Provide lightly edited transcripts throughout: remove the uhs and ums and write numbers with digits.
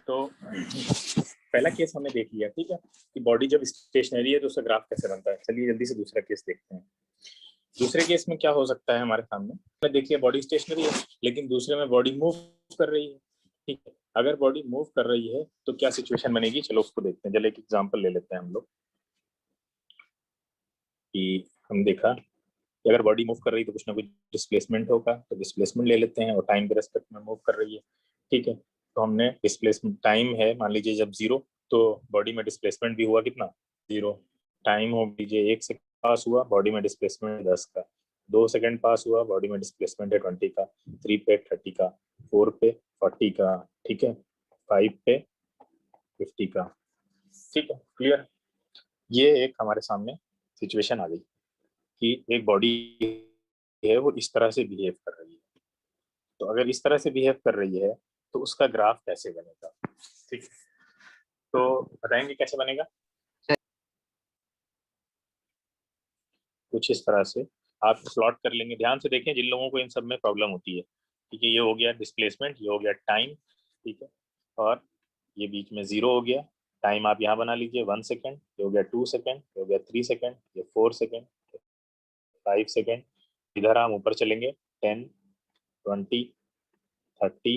तो पहला केस हमने देख लिया, ठीक है, कि बॉडी जब स्टेशनरी है तो उसका ग्राफ कैसे बनता है। चलिए जल्दी से दूसरा केस देखते हैं। दूसरे केस में क्या हो सकता है हमारे सामने, देखिए बॉडी स्टेशनरी है लेकिन दूसरे में बॉडी मूव कर रही है, ठीक है। अगर बॉडी मूव कर रही है तो क्या सिचुएशन बनेगी, चलो उसको देखते हैं। चलो एक एग्जांपल ले लेते हैं हम लोग कि हम देखा कि अगर बॉडी मूव कर रही है तो कुछ ना कुछ डिस्प्लेसमेंट होगा, तो डिस्प्लेसमेंट ले लेते हैं और टाइम के रेस्पेक्ट में मूव कर रही है, ठीक है। तो हमने डिस्प्लेसमेंट टाइम है मान लीजिए जब 0, तो बॉडी में डिस्प्लेसमेंट भी हुआ कितना 0। टाइम हो लीजिए 1 सेकंड पास हुआ, बॉडी में डिस्प्लेसमेंट 10 का। 2 सेकंड पास हुआ, बॉडी में डिस्प्लेसमेंट है 20 का। 3 पे 30 का। 4 पे 40 का, ठीक है। 5 पे 50 का, ठीक है। क्लियर। ये एक हमारे सामने सिचुएशन आ गई कि एक बॉडी है वो इस तरह से बिहेव कर रही है। तो अगर इस तरह से बिहेव कर रही है तो उसका ग्राफ कैसे बनेगा, ठीक है। तो बताएंगे कैसे बनेगा। कुछ इस तरह से आप प्लॉट कर लेंगे। ध्यान से देखें जिन लोगों को इन सब में प्रॉब्लम होती है, ठीक है। ये हो गया डिस्प्लेसमेंट, ये हो गया टाइम, ठीक है। और ये बीच में 0 हो गया। टाइम आप यहाँ बना लीजिए 1 सेकेंड, ये हो गया 2 सेकेंड, ये हो गया 3 सेकेंड, ये 4 सेकेंड, 5 सेकेंड। इधर हम ऊपर चलेंगे 10, 20, 30,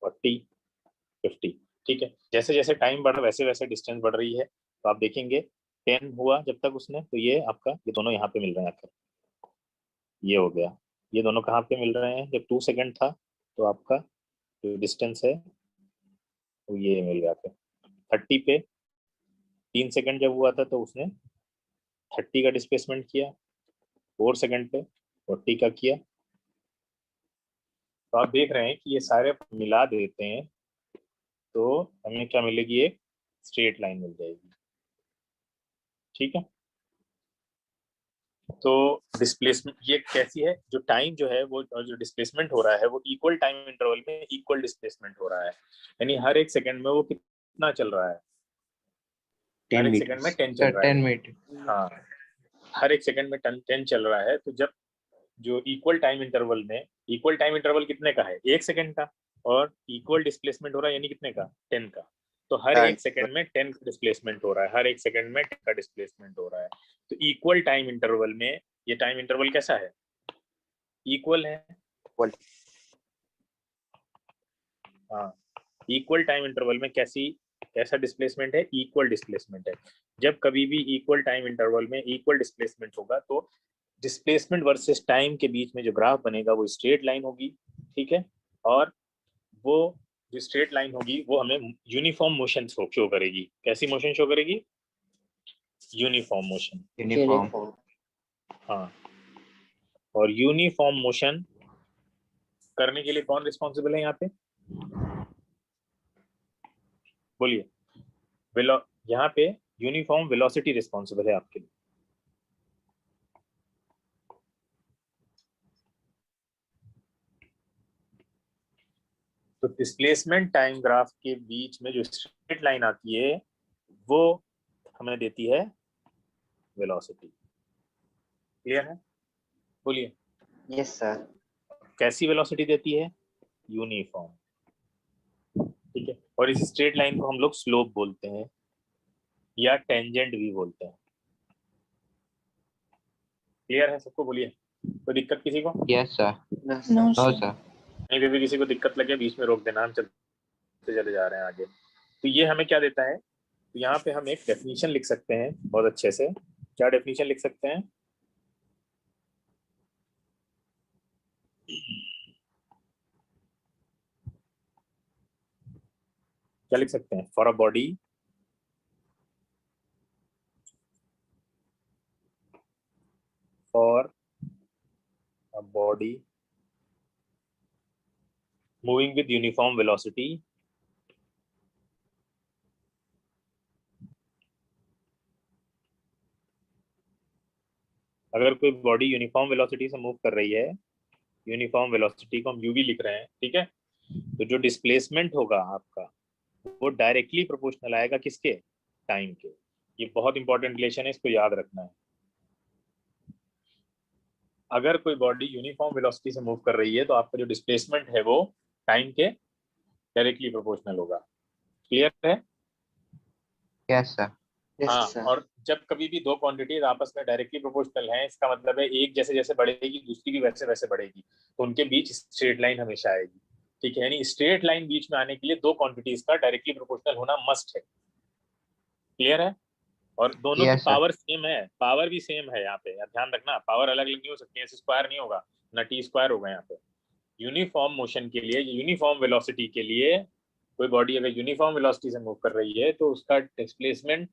40, 50, ठीक है। जैसे जैसे टाइम बढ़ वैसे वैसे डिस्टेंस बढ़ रही है। तो आप देखेंगे 10 हुआ जब तक उसने, तो ये आपका ये दोनों यहाँ पे मिल रहे हैं आकर, ये हो गया। ये दोनों कहाँ पे मिल रहे हैं, जब 2 सेकेंड था तो आपका जो डिस्टेंस है वो ये मिल गया था। 30 पे 3 सेकेंड जब हुआ था तो उसने 30 का डिस्प्लेसमेंट किया। 4 सेकेंड पे 40 का किया। तो आप देख रहे हैं कि ये सारे मिला देते हैं तो हमें क्या मिलेगी, एक स्ट्रेट लाइन मिल जाएगी, ठीक है। तो डिस्प्लेसमेंट ये कैसी है, जो टाइम जो है वो और जो डिस्प्लेसमेंट हो रहा है वो इक्वल टाइम इंटरवल में इक्वल डिस्प्लेसमेंट हो रहा है। यानी हर एक सेकंड में वो कितना चल रहा है, हर एक सेकंड में 10 चल रहा है। 10 मीटर। हाँ, हर एक सेकंड में 10 चल रहा है। तो जब जो इक्वल टाइम इंटरवल में, इक्वल टाइम इंटरवल कितने का है, 1 सेकंड का, और इक्वल डिस्प्लेसमेंट हो रहा है यानी कितने का, 10 का। तो हर एक सेकंड में 10 का डिस्प्लेसमेंट हो रहा है, हर एक सेकंड में 10 का डिस्प्लेसमेंट हो रहा है। तो इक्वल टाइम इंटरवल में ये टाइम इंटरवल कैसा है, इक्वल है। हाँ, इक्वल टाइम इंटरवल में कैसा डिस्प्लेसमेंट है, इक्वल डिस्प्लेसमेंट है। जब कभी भी इक्वल टाइम इंटरवल में इक्वल डिस्प्लेसमेंट होगा तो डिस्प्लेसमेंट वर्सेस टाइम के बीच में जो ग्राफ बनेगा वो स्ट्रेट लाइन होगी, ठीक है। और वो जो स्ट्रेट लाइन होगी वो हमें यूनिफॉर्म मोशन शो करेगी। कैसी मोशन शो करेगी, यूनिफॉर्म मोशन। यूनिफॉर्म। हाँ, और यूनिफॉर्म मोशन करने के लिए कौन रिस्पॉन्सिबल है यहाँ पे, बोलिए। यहाँ पे यूनिफॉर्म वेलोसिटी रिस्पॉन्सिबल है आपके लिए। तो डिस्प्लेसमेंट टाइम ग्राफ के बीच में जो स्ट्रेट लाइन आती है वो हमें देती है वेलोसिटी। क्लियर है, बोलिए। Yes sir. कैसी वेलोसिटी देती है, यूनिफॉर्म, ठीक है। और इस स्ट्रेट लाइन को हम लोग स्लोप बोलते हैं या टेंजेंट भी बोलते हैं। क्लियर है सबको, बोलिए। कोई दिक्कत किसी को? Yes sir. No sir. नहीं, फिर भी किसी को दिक्कत लगे बीच में रोक देना, हम चलते चले जा रहे हैं आगे। तो ये हमें क्या देता है, तो यहाँ पे हम एक डेफिनेशन लिख सकते हैं बहुत अच्छे से। क्या डेफिनेशन लिख सकते हैं, क्या लिख सकते हैं, for a body moving with uniform velocity अगर कोई बॉडी यूनिफॉर्म वेलोसिटी से मूव कर रही है, यूनिफॉर्म वेलोसिटी को हम यूवी लिख रहे हैं, ठीक है। तो जो डिस्प्लेसमेंट होगा आपका वो डायरेक्टली प्रोपोर्शनल आएगा किसके, टाइम के। ये बहुत इंपॉर्टेंट रिलेशन है, इसको याद रखना है। अगर कोई बॉडी यूनिफॉर्म वेलोसिटी से मूव कर रही है तो आपका जो डिस्प्लेसमेंट है वो टाइम के डायरेक्टली प्रोपोर्शनल होगा। क्लियर है? Yes sir. यस हाँ, सर। और जब कभी भी दो क्वांटिटीज आपस में डायरेक्टली प्रोपोर्शनल हैं, इसका मतलब है एक जैसे जैसे बढ़ेगी दूसरी भी वैसे वैसे बढ़ेगी, तो उनके बीच स्ट्रेट लाइन हमेशा आएगी। ठीक है, यानी स्ट्रेट लाइन बीच में आने के लिए दो क्वांटिटीज का डायरेक्टली प्रोपोर्शनल होना मस्ट है। क्लियर है? और दोनों की यस सर। पावर सेम है, पावर भी सेम है यहाँ पे, ध्यान रखना, पावर अलग अलग नहीं हो सकती है, स्क्वायर नहीं होगा ना टी स्क्वायर होगा यहाँ पे। यूनिफॉर्म मोशन के लिए, यूनिफॉर्म वेलोसिटी के लिए, कोई बॉडी अगर यूनिफॉर्म वेलोसिटी से मूव कर रही है तो उसका डिस्प्लेसमेंट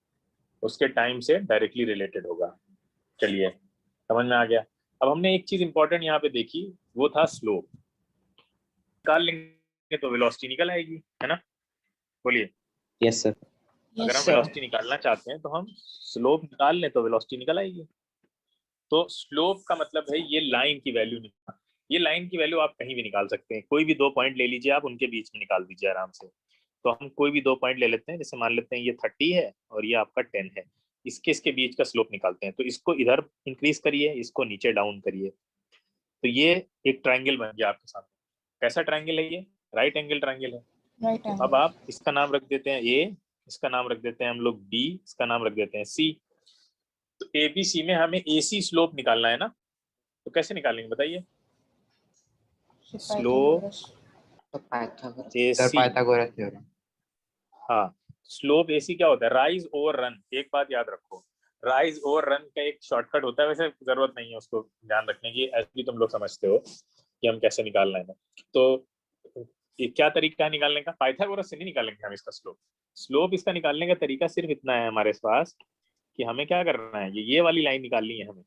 उसके टाइम से डायरेक्टली रिलेटेड होगा। चलिए, समझ में आ गया। अब हमने एक चीज इंपॉर्टेंट यहाँ पे देखी, वो था स्लोप। निकाल लेंगे तो वेलोसिटी निकल आएगी, है ना? बोलिए। Yes sir. अगर हम वेलोसिटी निकालना चाहते हैं तो हम स्लोप निकाल लें तो वेलोसिटी निकल आएगी। तो स्लोप का मतलब है ये लाइन की वैल्यू निकाल, ये लाइन की वैल्यू आप कहीं भी निकाल सकते हैं, कोई भी दो पॉइंट ले लीजिए आप, उनके बीच में निकाल दीजिए आराम से। तो हम कोई भी दो पॉइंट ले लेते हैं, जैसे मान लेते हैं ये 30 है और ये आपका 10 है, इसके बीच का स्लोप निकालते हैं। तो इसको इधर इंक्रीज करिए, इसको नीचे डाउन करिए, तो ये एक ट्राइंगल बन गया आपके सामने। कैसा ट्राइंगल है ये? राइट एंगल ट्राइंगल है। तो अब आप इसका नाम रख देते हैं ए, इसका नाम रख देते हैं हम लोग बी, इसका नाम रख देते हैं सी। तो एबीसी में हमें एसी स्लोप निकालना है ना, तो कैसे निकालेंगे बताइए? स्लोप तो पाइथागोरस। AC, Pythagoras theorem. हाँ, स्लोप एसी क्या होता है? Rise over run. एक बात याद रखो, राइज ओवर रन का एक शॉर्टकट होता है, वैसे जरूरत नहीं है उसको ध्यान रखने की, ऐसे तुम लोग समझते हो कि हम कैसे निकालना है। तो ये क्या तरीका है निकालने का? पाइथागोरस से नहीं निकालेंगे हम इसका स्लोप। स्लोप इसका निकालने का तरीका सिर्फ इतना है हमारे पास कि हमें क्या करना है, ये वाली लाइन निकालनी है हमें।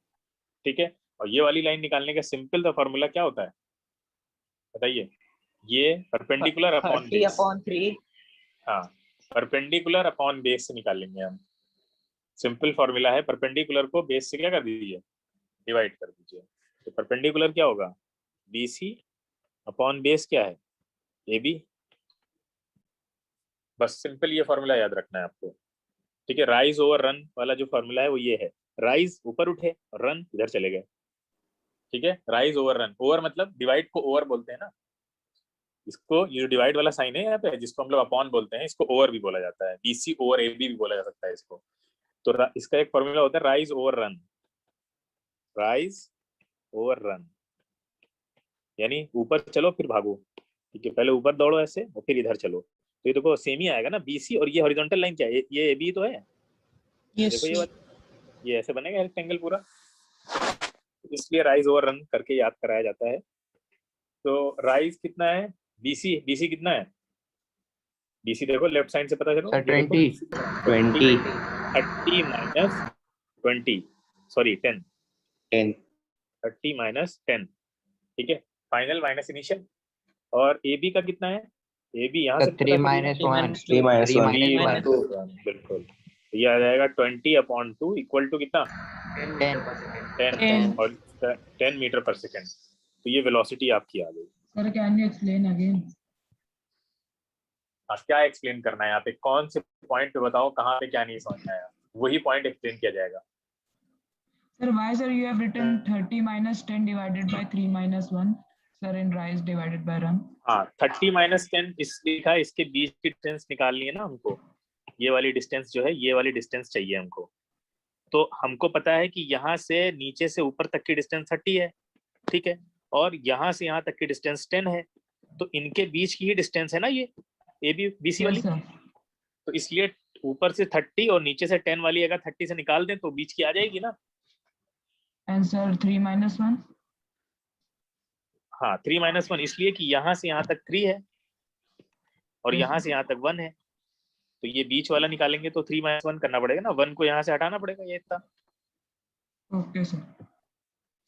ठीक है, और ये वाली लाइन निकालने का सिंपल सा फॉर्मूला क्या होता है बताइए? ये परपेंडिकुलर अपॉन बेस। 30/3। हाँ, परपेंडिकुलर अपॉन बेस से निकालेंगे हम। सिंपल फॉर्मूला है, परपेंडिकुलर को बेस से क्या कर दीजिए, डिवाइड कर दीजिए। तो परपेंडिकुलर क्या होगा? बीसी अपॉन बेस क्या है? A B. बस सिंपल ये फॉर्मूला याद रखना है आपको। ठीक है, राइज ओवर रन वाला जो फॉर्मूला है वो ये है, राइज ऊपर उठे और रन इधर चले गए। ठीक है, राइज ओवर रन, ओवर मतलब डिवाइड को ओवर बोलते हैं ना, इसको ये जो डिवाइड वाला साइन है यहाँ पे जिसको हम लोग अपॉन बोलते हैं, इसको ओवर भी बोला जाता है, बीसी ओवर ए बी भी बोला जा सकता है इसको। तो इसका एक फॉर्मूला होता है rise over run, rise over run यानी ऊपर चलो फिर भागो। ठीक है, पहले ऊपर दौड़ो ऐसे और फिर इधर चलो, तो ये देखो सेम ही आएगा ना, बीसी और ये हॉरिजॉन्टल लाइन क्या है, ये ए बी तो है। देखो ये ऐसे बनेगा रेक्टेंगल पूरा, इसलिए राइज ओवर रन करके याद कराया जाता है। तो राइज कितना है? बीसी, बीसी कितना है? बीसी देखो लेफ्ट साइड से पता चलो, सर ये देखो 20। 20। 30 माइनस 20, सॉरी 10, 10। 30 माइनस 10। ठीक है, फाइनल माइनस इनिशियल। और ए बी का कितना है? ए बी यहाँ से पता 3 चलिए, - 1। 3 - 1। 3 - 1, बिल्कुल। तो ये आ जाएगा 20/2 इक्वल टू कितना? 10 और 10 मीटर पर सेकेंड। तो ये वेलोसिटी आपकी आ गई। Sir, can you explain again? हाँ, क्या एक्सप्लेन करना है यहाँ पे? कौन से पॉइंट पे बताओ कहाँ पे क्या नहीं समझ में आया, वही पॉइंट एक्सप्लेन किया जाएगा। Sir, why sir you have written 30 minus 10 divided by 3 minus 1? Sir, in rise divided by run. हाँ, 30 माइनस 10 इसलिए लिखा है, इसके बीच की डिस्टेंस निकालनी है ना हमको, ये वाली डिस्टेंस जो है, ये वाली डिस्टेंस चाहिए हमको। तो हमको पता है कि यहाँ से नीचे से ऊपर तक की डिस्टेंस 30 है, ठीक है, और यहाँ से यहाँ तक की डिस्टेंस 10 है, तो इनके बीच की ही डिस्टेंस है ना ये ए बी बी सी वाली। Yes sir. तो इसलिए ऊपर से 30 और नीचे से 10 वाली अगर 30 से निकाल दें तो बीच की आ जाएगी ना। And sir 3 minus 1? हाँ, 3 - 1 इसलिए कि यहाँ से यहाँ तक 3 है और Yes, यहाँ sir. से यहाँ तक 1 है, तो ये बीच वाला निकालेंगे तो 3 - 1 करना पड़ेगा ना, 1 को यहाँ से हटाना पड़ेगा, ये इतना। Okay sir.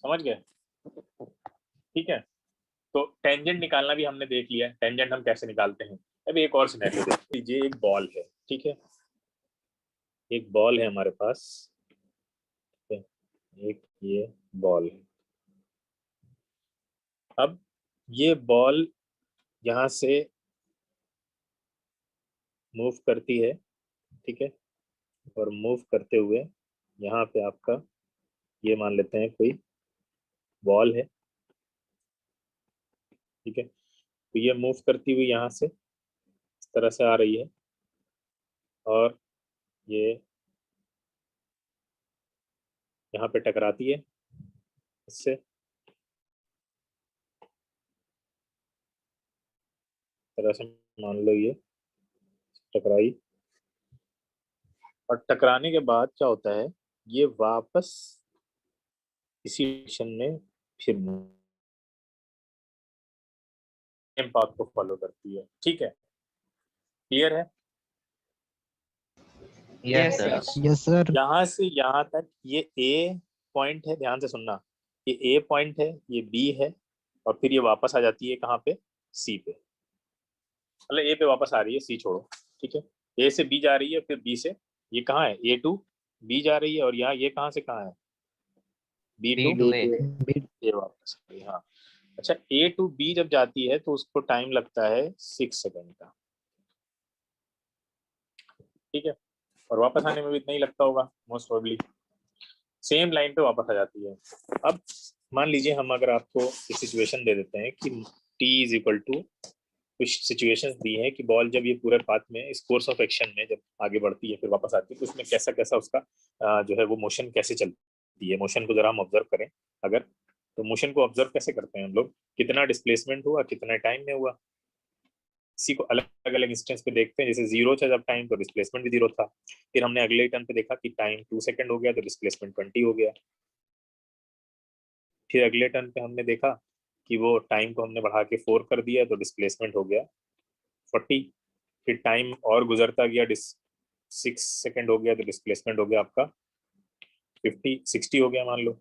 समझ गए? ठीक है, तो टेंजेंट निकालना भी हमने देख लिया, टेंजेंट हम कैसे निकालते हैं। अब एक और सिनेरियो देख लीजिए, एक बॉल है, ठीक है, एक बॉल है हमारे पास, एक ये बॉल है। अब ये बॉल यहाँ से मूव करती है, ठीक है, और मूव करते हुए यहाँ पे आपका ये मान लेते हैं कोई बॉल है, ठीक है, तो ये मूव करती हुई यहाँ से तरह से आ रही है और ये यहाँ पे टकराती है इससे, तरह से मान लो ये टकराई, और टकराने के बाद क्या होता है, ये वापस इसी डायरेक्शन में फिर पाथ को फॉलो करती है। ठीक है, क्लियर है? Yes sir. Yes sir. यहाँ से यहाँ तक ये ए पॉइंट है, ध्यान से सुनना, ये ए पॉइंट है, ये बी है, और फिर ये वापस आ जाती है कहाँ पे, सी पे। मतलब ए पे वापस आ रही है, सी छोड़ो, ठीक है। ए से बी जा रही है, फिर बी से ये कहाँ है, ए टू बी जा रही है, और यहाँ ये कहाँ से कहाँ है, बी टू ए वापस आ रही है। हाँ, अच्छा, ए टू बी जब जाती है तो उसको टाइम लगता है 6 सेकंड का, ठीक है, और वापस आने में भी इतना ही लगता होगा मोस्ट प्रोबेबली। सेम लाइन पे वापस आ जाती है। अब मान लीजिए हम अगर आपको सिचुएशन दे देते हैं कि t इज इक्वल टू, कुछ सिचुएशंस दी है कि बॉल जब ये पूरे पाथ में इस कोर्स ऑफ एक्शन में जब आगे बढ़ती है फिर वापस आती है, तो उसमें कैसा कैसा उसका जो है वो मोशन कैसे चलती है। मोशन को जरा हम ऑब्जर्व करें अगर, तो मोशन को ऑब्जर्व कैसे करते हैं हम लोग, कितना डिस्प्लेसमेंट हुआ, कितना टाइम में हुआ, इसी को अलग अलग इंस्टेंस पे देखते हैं। जैसे 0 था जब टाइम, तो डिस्प्लेसमेंट भी 0 था। फिर हमने अगले टर्न पे देखा कि टाइम 2 सेकंड हो गया तो डिस्प्लेसमेंट 20 हो गया। फिर अगले टर्न पे हमने देखा कि वो टाइम को हमने बढ़ा के 4 कर दिया तो डिस्प्लेसमेंट हो गया 40। फिर टाइम और गुजरता गया, 6 सेकंड हो गया तो डिस्प्लेसमेंट हो गया आपका 60 हो गया मान लो।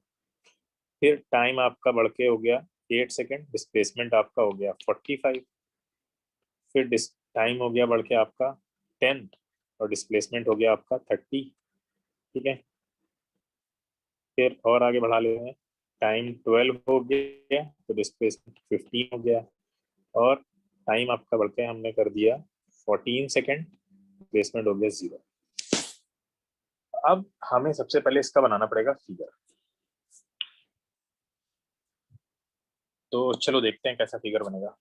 फिर टाइम आपका बढ़ के हो गया 8 सेकंड, डिस्प्लेसमेंट आपका हो गया 45। फिर टाइम हो गया बढ़ के आपका 10 और डिस्प्लेसमेंट हो गया आपका 30, ठीक है। फिर और आगे बढ़ा लेते हैं, टाइम 12 हो गया तो डिस्प्लेसमेंट 15 हो गया, और टाइम आपका बढ़ के हमने कर दिया 14 सेकंड, डिस्प्लेसमेंट हो गया 0। अब हमें सबसे पहले इसका बनाना पड़ेगा फिगर। तो चलो देखते हैं कैसा फिगर बनेगा।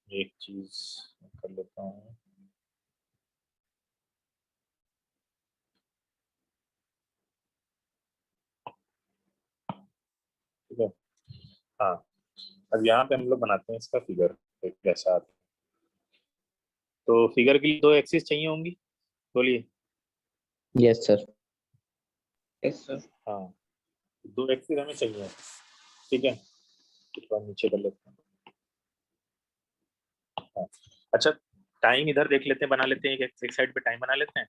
एक चीज कर लेता हूँ, ठीक है। हाँ, अब यहाँ पे हम लोग बनाते हैं इसका फिगर कैसा आता है। तो फिगर के लिए 2 एक्सिस चाहिए होंगी, बोलिए। Yes sir. Yes sir. हाँ, 2 एक्सिस हमें चाहिए, ठीक है। थोड़ा नीचे कर लेते हैं। हाँ। अच्छा, टाइम इधर देख लेते हैं, बना लेते हैं, एक साइड पे टाइम बना लेते हैं।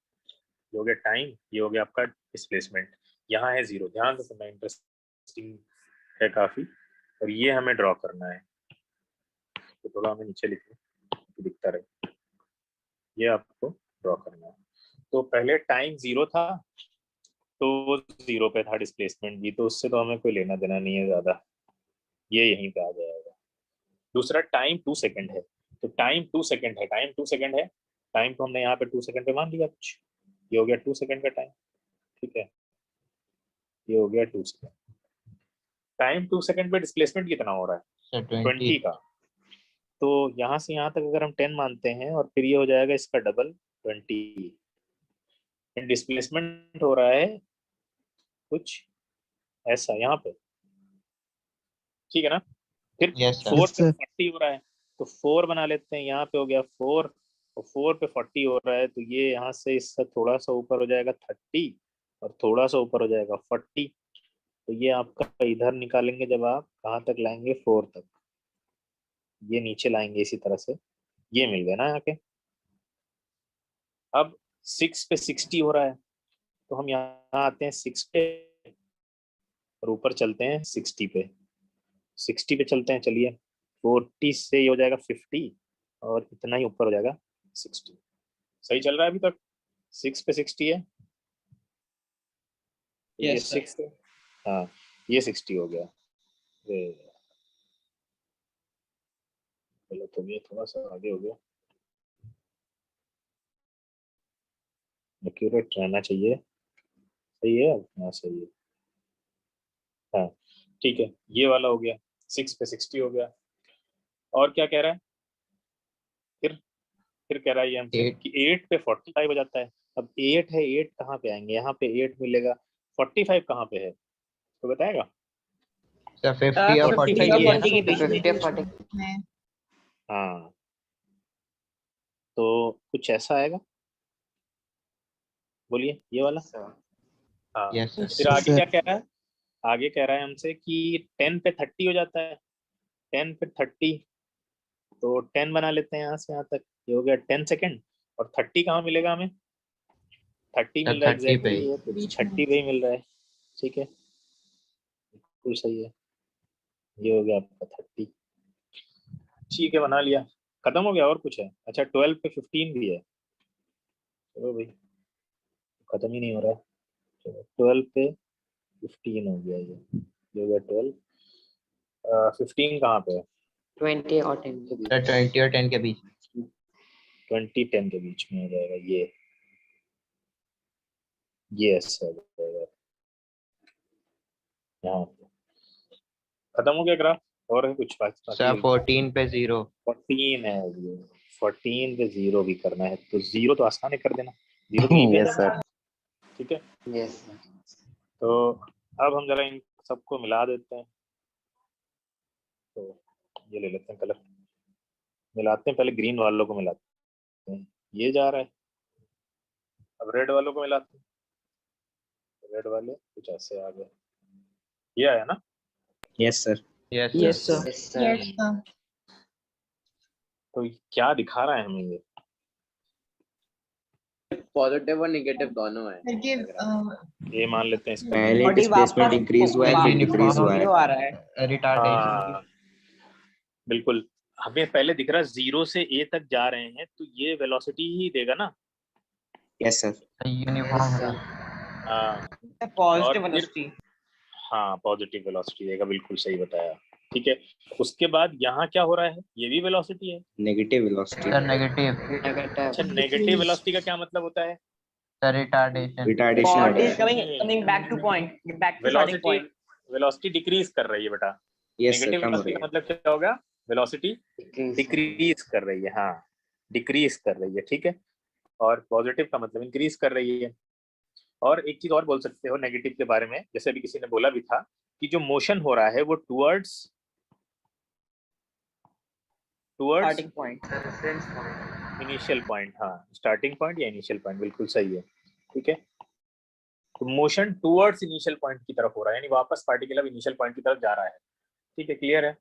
ये हो गया टाइम, ये हो गया आपका डिस्प्लेसमेंट। यहाँ है 0, ध्यान से सुनना, इंटरेस्टिंग है काफी, और ये हमें ड्रॉ करना है। तो थोड़ा हमें नीचे लिखना तो दिखता रहे, ये आपको ड्रॉ करना है। तो पहले टाइम 0 था तो 0 पे था डिस्प्लेसमेंट भी, तो उससे तो हमें कोई लेना देना नहीं है ज्यादा, ये यहीं पे आ जाएगा। दूसरा टाइम 2 सेकंड है, तो टाइम 2 सेकंड है, टाइम 2 सेकंड है, टाइम को हमने यहाँ पे 2 सेकंड पे मान लिया कुछ, ये हो गया 2 सेकंड का टाइम, ठीक है। ये हो गया 2 सेकंड। टाइम 2 सेकंड पे डिस्प्लेसमेंट कितना हो रहा है, 20 का। तो यहाँ से यहाँ तक अगर हम 10 मानते हैं और फिर ये हो जाएगा इसका डबल 20। डिस्प्लेसमेंट हो रहा है कुछ ऐसा यहाँ पे, ठीक है ना। फिर यस सर। 4 पे सर 40 हो रहा है, तो 4 बना लेते हैं, यहाँ पे हो गया 4, और 4 पे 40 हो रहा है, तो ये यहाँ से इससे थोड़ा सा ऊपर हो जाएगा 30, और थोड़ा सा ऊपर हो जाएगा 40। तो ये आपका इधर निकालेंगे जब आप कहाँ तक लाएंगे, 4 तक, ये नीचे लाएंगे इसी तरह से, ये मिल गया ना यहाँ के। अब 6 पे 60 हो रहा है, तो हम यहाँ आते हैं 6 पे और ऊपर चलते हैं 60 पे, 60 पे चलते हैं, चलिए 40 से ये हो जाएगा 50, और इतना ही ऊपर हो जाएगा 60। सही चल रहा है अभी तक, 6 पे 60 है, ये 6 है, हाँ ये 60 हो गया। गलत हो गया, थोड़ा सा आगे हो गया, एक्यूरेट रहना चाहिए। सही है, हाँ सही है, हाँ ठीक है, ये वाला हो गया, 6 पे 60 हो गया। और क्या कह रहा है, फिर कह रहा है ये हमसे कि 8 पे 45 हो जाता है। अब 8 है, 8 कहाँ पे आएंगे, यहाँ पे 8 मिलेगा, 45 कहाँ पे है तो बताएगा। सर 50 और 40 50 के और बीच 40 के बीच में। 50 40 में। हाँ, तो कुछ ऐसा आएगा, बोलिए ये वाला। हाँ, यस फिर सर। आगे क्या कह रहा है, आगे कह रहा है हमसे कि 10 पे 30 हो जाता है, 10 पे 30, तो 10 बना लेते हैं यहाँ से यहाँ तक, ये हो गया 10 सेकेंड। और 30 कहाँ मिलेगा हमें, 30 मिल रहा है 30 पे ही। एग्जैक्टली, 30 पे ही मिल रहा है, ठीक है, बिल्कुल सही है, ये हो गया आपका 30, ठीक है, बना लिया, खत्म हो गया। और कुछ है, अच्छा 12 पे 15 भी है, चलो भाई खत्म ही नहीं हो रहा है, चलो 12 पे 15 हो गया, ये हो गया 12, 15 कहाँ पे है, 20 और 10 के बीच। सर 20 और 10 के बीच। 20 10 के बीच में हो जाएगा ये ऐसा हो जाएगा, यहाँ पे खत्म हो गया ग्राफ। और है कुछ बात सर 14 पे 0। 14 है, ये 14 पे 0 भी करना है, तो 0 तो आसान है कर देना, 0 तो यहीं पे यस सर। ठीक है। Yes sir. तो अब हम जरा इन सबको मिला देते हैं, तो ये ले लेते हैं कलर, मिलाते हैं, पहले ग्रीन वालों को मिलाते हैं, ये जा रहा है, अब रेड वालों को मिलाते हैं, रेड वाले कुछ ऐसे आ गए, ये आया ना, yes sir. Yes yes sir. Sir. Yes sir. Yes, sir. तो क्या दिखा रहा है हमें ये, पॉजिटिव और नेगेटिव दोनों है। Sir, give ये मान लेते हैं इसका पहले बॉडी डिस्प्लेसमेंट वापस इंक्रीज हुआ है, फिर डिक्रीज हुआ है। आ रहा है। रिटार्डेशन की। हाँ बिल्कुल, हमें पहले दिख रहा है 0 से A तक जा रहे हैं, तो ये वेलोसिटी ही देगा ना, यस सर। यूनिफॉर्म है। हाँ, पॉजिटिव और फिर वेलोसिटी। हाँ पॉजिटिव वेलोसिटी देगा, बिल्कुल सही बताया, ठीक है। उसके बाद यहाँ क्या हो रहा है, ये भी वेलोसिटी है, नेगेटिव वेलोसिटी। Sir negative. अच्छा नेगेटिव वेलोसिटी का क्या मतलब होता है, सर रिटार्डेशन। रिटार्डेशन हो बॉडी रहा इज है। Coming back to point, back to starting velocity point. Velocity decrease कर रही है बेटा, यस सर, नेगेटिव कम हो वेलोसिटी रही का है। मतलब क्या होगा, वेलोसिटी डिक्रीज कर रही है, हाँ डिक्रीज कर रही है, ठीक है। और पॉजिटिव का मतलब इंक्रीज कर रही है। और एक चीज और बोल सकते हो नेगेटिव के बारे में, जैसे अभी किसी ने बोला भी था कि जो मोशन हो रहा है वो towards starting point. Initial point, हाँ स्टार्टिंग पॉइंट या इनिशियल पॉइंट, बिल्कुल सही है, ठीक है। तो मोशन टुवर्ड्स इनिशियल पॉइंट की तरफ हो रहा है, यानी वापस पार्टिकल अब इनिशियल पॉइंट की तरफ जा रहा है, ठीक है, क्लियर है।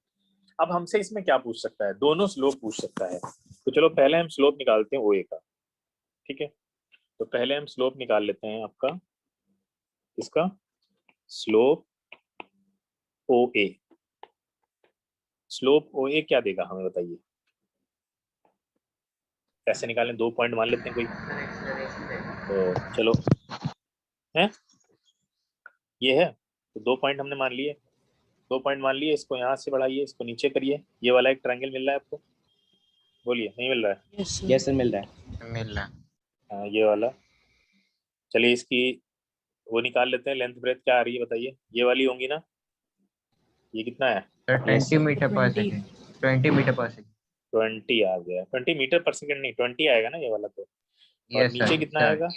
अब हमसे इसमें क्या पूछ सकता है, दोनों स्लोप पूछ सकता है, तो चलो पहले हम स्लोप निकालते हैं OA का, ठीक है। तो पहले हम स्लोप निकाल लेते हैं आपका, इसका स्लोप OA, स्लोप OA क्या देगा हमें बताइए, कैसे निकालें, 2 पॉइंट मान लेते हैं कोई, तो चलो है ये है, तो 2 पॉइंट हमने मान लिए, 2 पॉइंट मान लिए, इसको यहाँ से बढ़ाइए, इसको नीचे करिए, ये वाला एक ट्रायंगल मिल रहा है आपको, बोलिए नहीं मिल रहा है, यस सर, मिल रहा है। मिल रहा है। हाँ ये वाला, चलिए इसकी वो निकाल लेते हैं, लेंथ ब्रेथ क्या आ रही है बताइए, ये वाली होंगी ना, ये कितना है, सर 20 मीटर पर सेकंड। 20 मीटर पर सेकंड। 20 आ गया, 20 मीटर पर सेकंड नहीं, 20 आएगा ना ये वाला तो, और यस नीचे सर। कितना आएगा,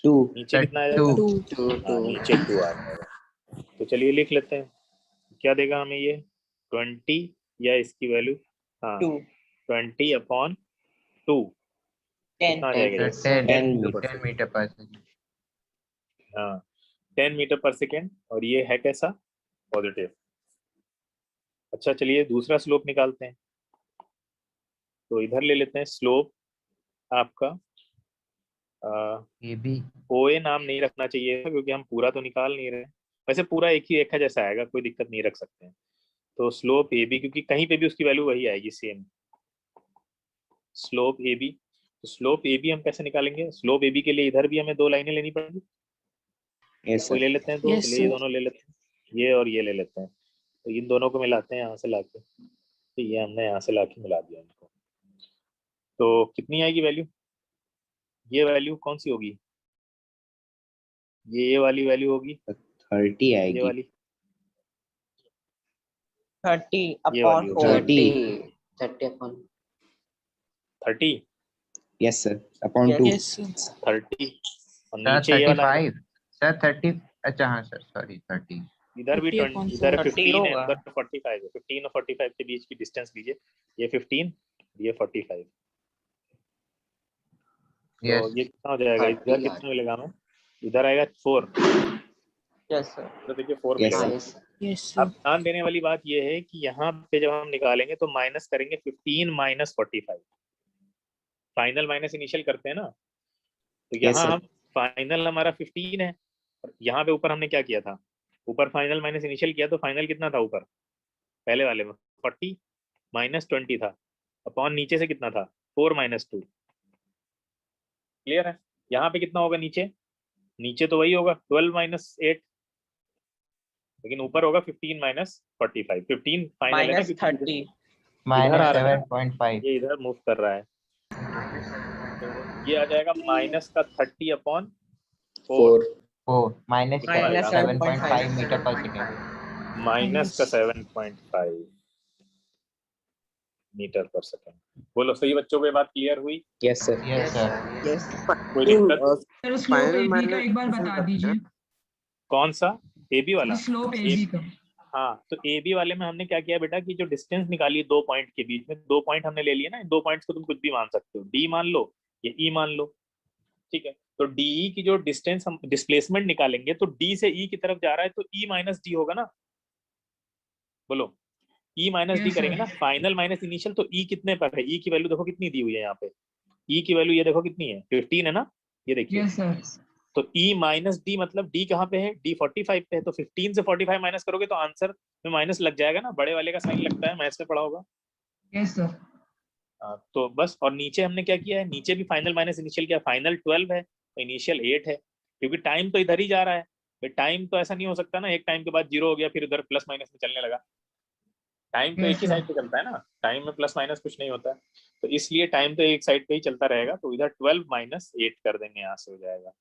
2। नीचे कितना आ टू। जाएगा, हाँ नीचे 2 आ जाएगा, तो चलिए लिख लेते हैं, क्या देगा हमें ये 20, या इसकी वैल्यू, हाँ 20/2, कितना आ जाएगा ये, 10 मीटर पर सेकंड। हाँ 10 मीटर पर सेकेंड, और ये है कैसा, पॉजिटिव। अच्छा चलिए दूसरा स्लोप निकालते हैं, तो इधर ले लेते हैं स्लोप आपका, ये भी OA नाम नहीं रखना चाहिए था क्योंकि हम पूरा तो निकाल नहीं रहे, वैसे पूरा एक ही रेखा जैसा आएगा, कोई दिक्कत नहीं, रख सकते हैं। तो स्लोप AB, क्योंकि कहीं पे भी उसकी वैल्यू वही आएगी सेम, स्लोप AB, तो स्लोप AB हम कैसे निकालेंगे, स्लोप AB के लिए इधर भी हमें 2 लाइनें लेनी पड़ेगी, यस कोई सर। ले लेते हैं 2, चलिए ये दोनों ले लेते हैं, ये और ये ले लेते हैं, तो इन दोनों को मिलाते हैं यहाँ से लाके, तो ये हमने यहाँ से लाके मिला दिया इनको, तो कितनी आएगी वैल्यू, ये वैल्यू कौन सी होगी, ये वाली वैल्यू होगी, 30 ये आएगी। वाली, 30 ये वाली अपॉन होगी, 30 30 Yes, sir. Upon Yes. 2. Yes, sir. 30 और सर नीचे ये वाला है, 35 सर 30 अच्छा हाँ सर सॉरी 30 इधर भी 30 upon 20, इधर 30 15 है, होगा। उधर 45 है। 15 और 45 के बीच की डिस्टेंस लीजिए, ये 15, ये 45। तो यस ये कितना हो जाएगा, 30 इधर कितना मिलेगा हमें, इधर आएगा 4, यस सर। तो देखिए 4 Yes, मिलेगा। sir. Yes, अब sir. ध्यान देने वाली बात ये है कि यहाँ पे जब हम निकालेंगे तो माइनस करेंगे 15 माइनस 45, फाइनल माइनस इनिशियल करते हैं ना, तो Yes, यहाँ sir. हम फाइनल हमारा 15 है और यहाँ पे ऊपर हमने क्या किया था, ऊपर फाइनल माइनस इनिशियल किया तो फाइनल कितना था ऊपर पहले वाले में 40 माइनस 20 था, अपॉन नीचे से कितना था 4 माइनस 2। क्लियर है, यहाँ पे कितना होगा नीचे, नीचे तो वही होगा 12 माइनस 8, लेकिन ऊपर होगा 15 माइनस 45। 15 फाइनल है ना, माइनस क्योंकि 30 इधर आ रहा है ना, -7.5 ये इधर मूव कर रहा है, तो ये आ जाएगा माइनस का 30 अपॉन 4, 4 -7.5 मीटर पर सेकेंड माइनस का 7.5 मीटर पर सेकेंड। बोलो सही बच्चों को ये बात क्लियर हुई? Yes, sir. Yes sir yes. कोई दिक्कत? सर स्लोप AB का एक बार बता दीजिए, कौन सा AB वाला? स्लोप AB का। हाँ, तो AB वाले में हमने क्या किया बेटा कि जो डिस्टेंस निकाली दो पॉइंट के बीच में, 2 पॉइंट हमने ले लिए ना, इन 2 पॉइंट्स को तुम कुछ भी मान सकते हो, D मान लो या E मान लो, ठीक है। तो DE की जो डिस्टेंस हम डिस्प्लेसमेंट निकालेंगे तो D से E की तरफ जा रहा है तो E माइनस D होगा ना, बोलो E माइनस D Yes, करेंगे sir. ना, फाइनल माइनस इनिशियल, तो E कितने पर है, E की वैल्यू देखो कितनी दी हुई है यहाँ पे, E की वैल्यू ये देखो कितनी है 15 है ना, ये देखिए। Yes, sir. तो E माइनस D मतलब D कहाँ पे है, D 45 पे है, तो 15 से 45 माइनस करोगे तो आंसर में माइनस लग जाएगा ना, बड़े वाले का साइन लगता है, मैथ्स में पढ़ा होगा। Yes, sir. तो बस, और नीचे हमने क्या किया है, नीचे भी फाइनल माइनस इनिशियल किया, फाइनल 12 है तो इनिशियल 8 है, क्योंकि टाइम तो इधर ही जा रहा है, टाइम तो ऐसा नहीं हो सकता ना एक टाइम के बाद 0 हो गया फिर उधर प्लस माइनस में चलने लगा, टाइम तो Yes, एक ही sir. साइड पे चलता है ना, टाइम में प्लस माइनस कुछ नहीं होता है, तो इसलिए टाइम तो एक साइड पे ही चलता रहेगा, तो इधर 12 माइनस 8 कर देंगे, यहाँ से हो जाएगा।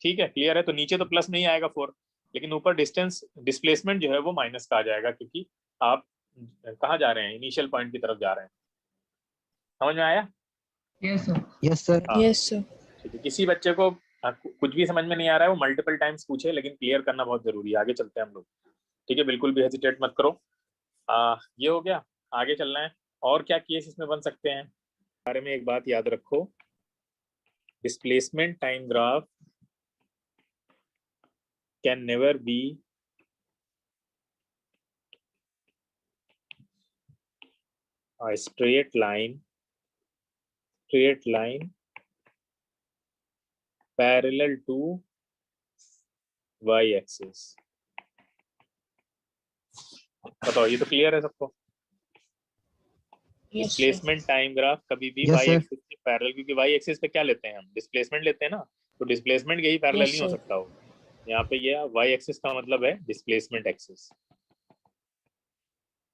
ठीक है, क्लियर है, तो नीचे तो प्लस नहीं आएगा 4, लेकिन ऊपर डिस्टेंस डिस्प्लेसमेंट जो है वो माइनस का आ जाएगा, क्योंकि आप कहाँ जा रहे हैं, इनिशियल पॉइंट की तरफ जा रहे हैं। समझ में आया? Yes, sir. Yes, sir. हाँ। Yes, sir. ठीक है, किसी बच्चे को कुछ भी समझ में नहीं आ रहा है वो मल्टीपल टाइम्स पूछे, लेकिन क्लियर करना बहुत जरूरी है। आगे चलते हैं हम लोग, ठीक है, बिल्कुल भी हेजिटेट मत करो। ये हो गया, आगे चलना है। और क्या केस इसमें बन सकते हैं, बारे में एक बात याद रखो, displacement time graph can never be a straight line parallel to y axis। बताओ, ये तो क्लियर है सबको? Yes, sir. Displacement time graph कभी भी Yes, y sir. एक्सिस के पैरेलल, क्योंकि y एक्सिस पे क्या लेते हैं हम, डिस्प्लेसमेंट लेते हैं ना, तो डिस्प्लेसमेंट के ही पैरेलल Yes, नहीं हो sir. सकता हो। यहाँ पे ये y एक्सिस का मतलब है डिस्प्लेसमेंट एक्सिस,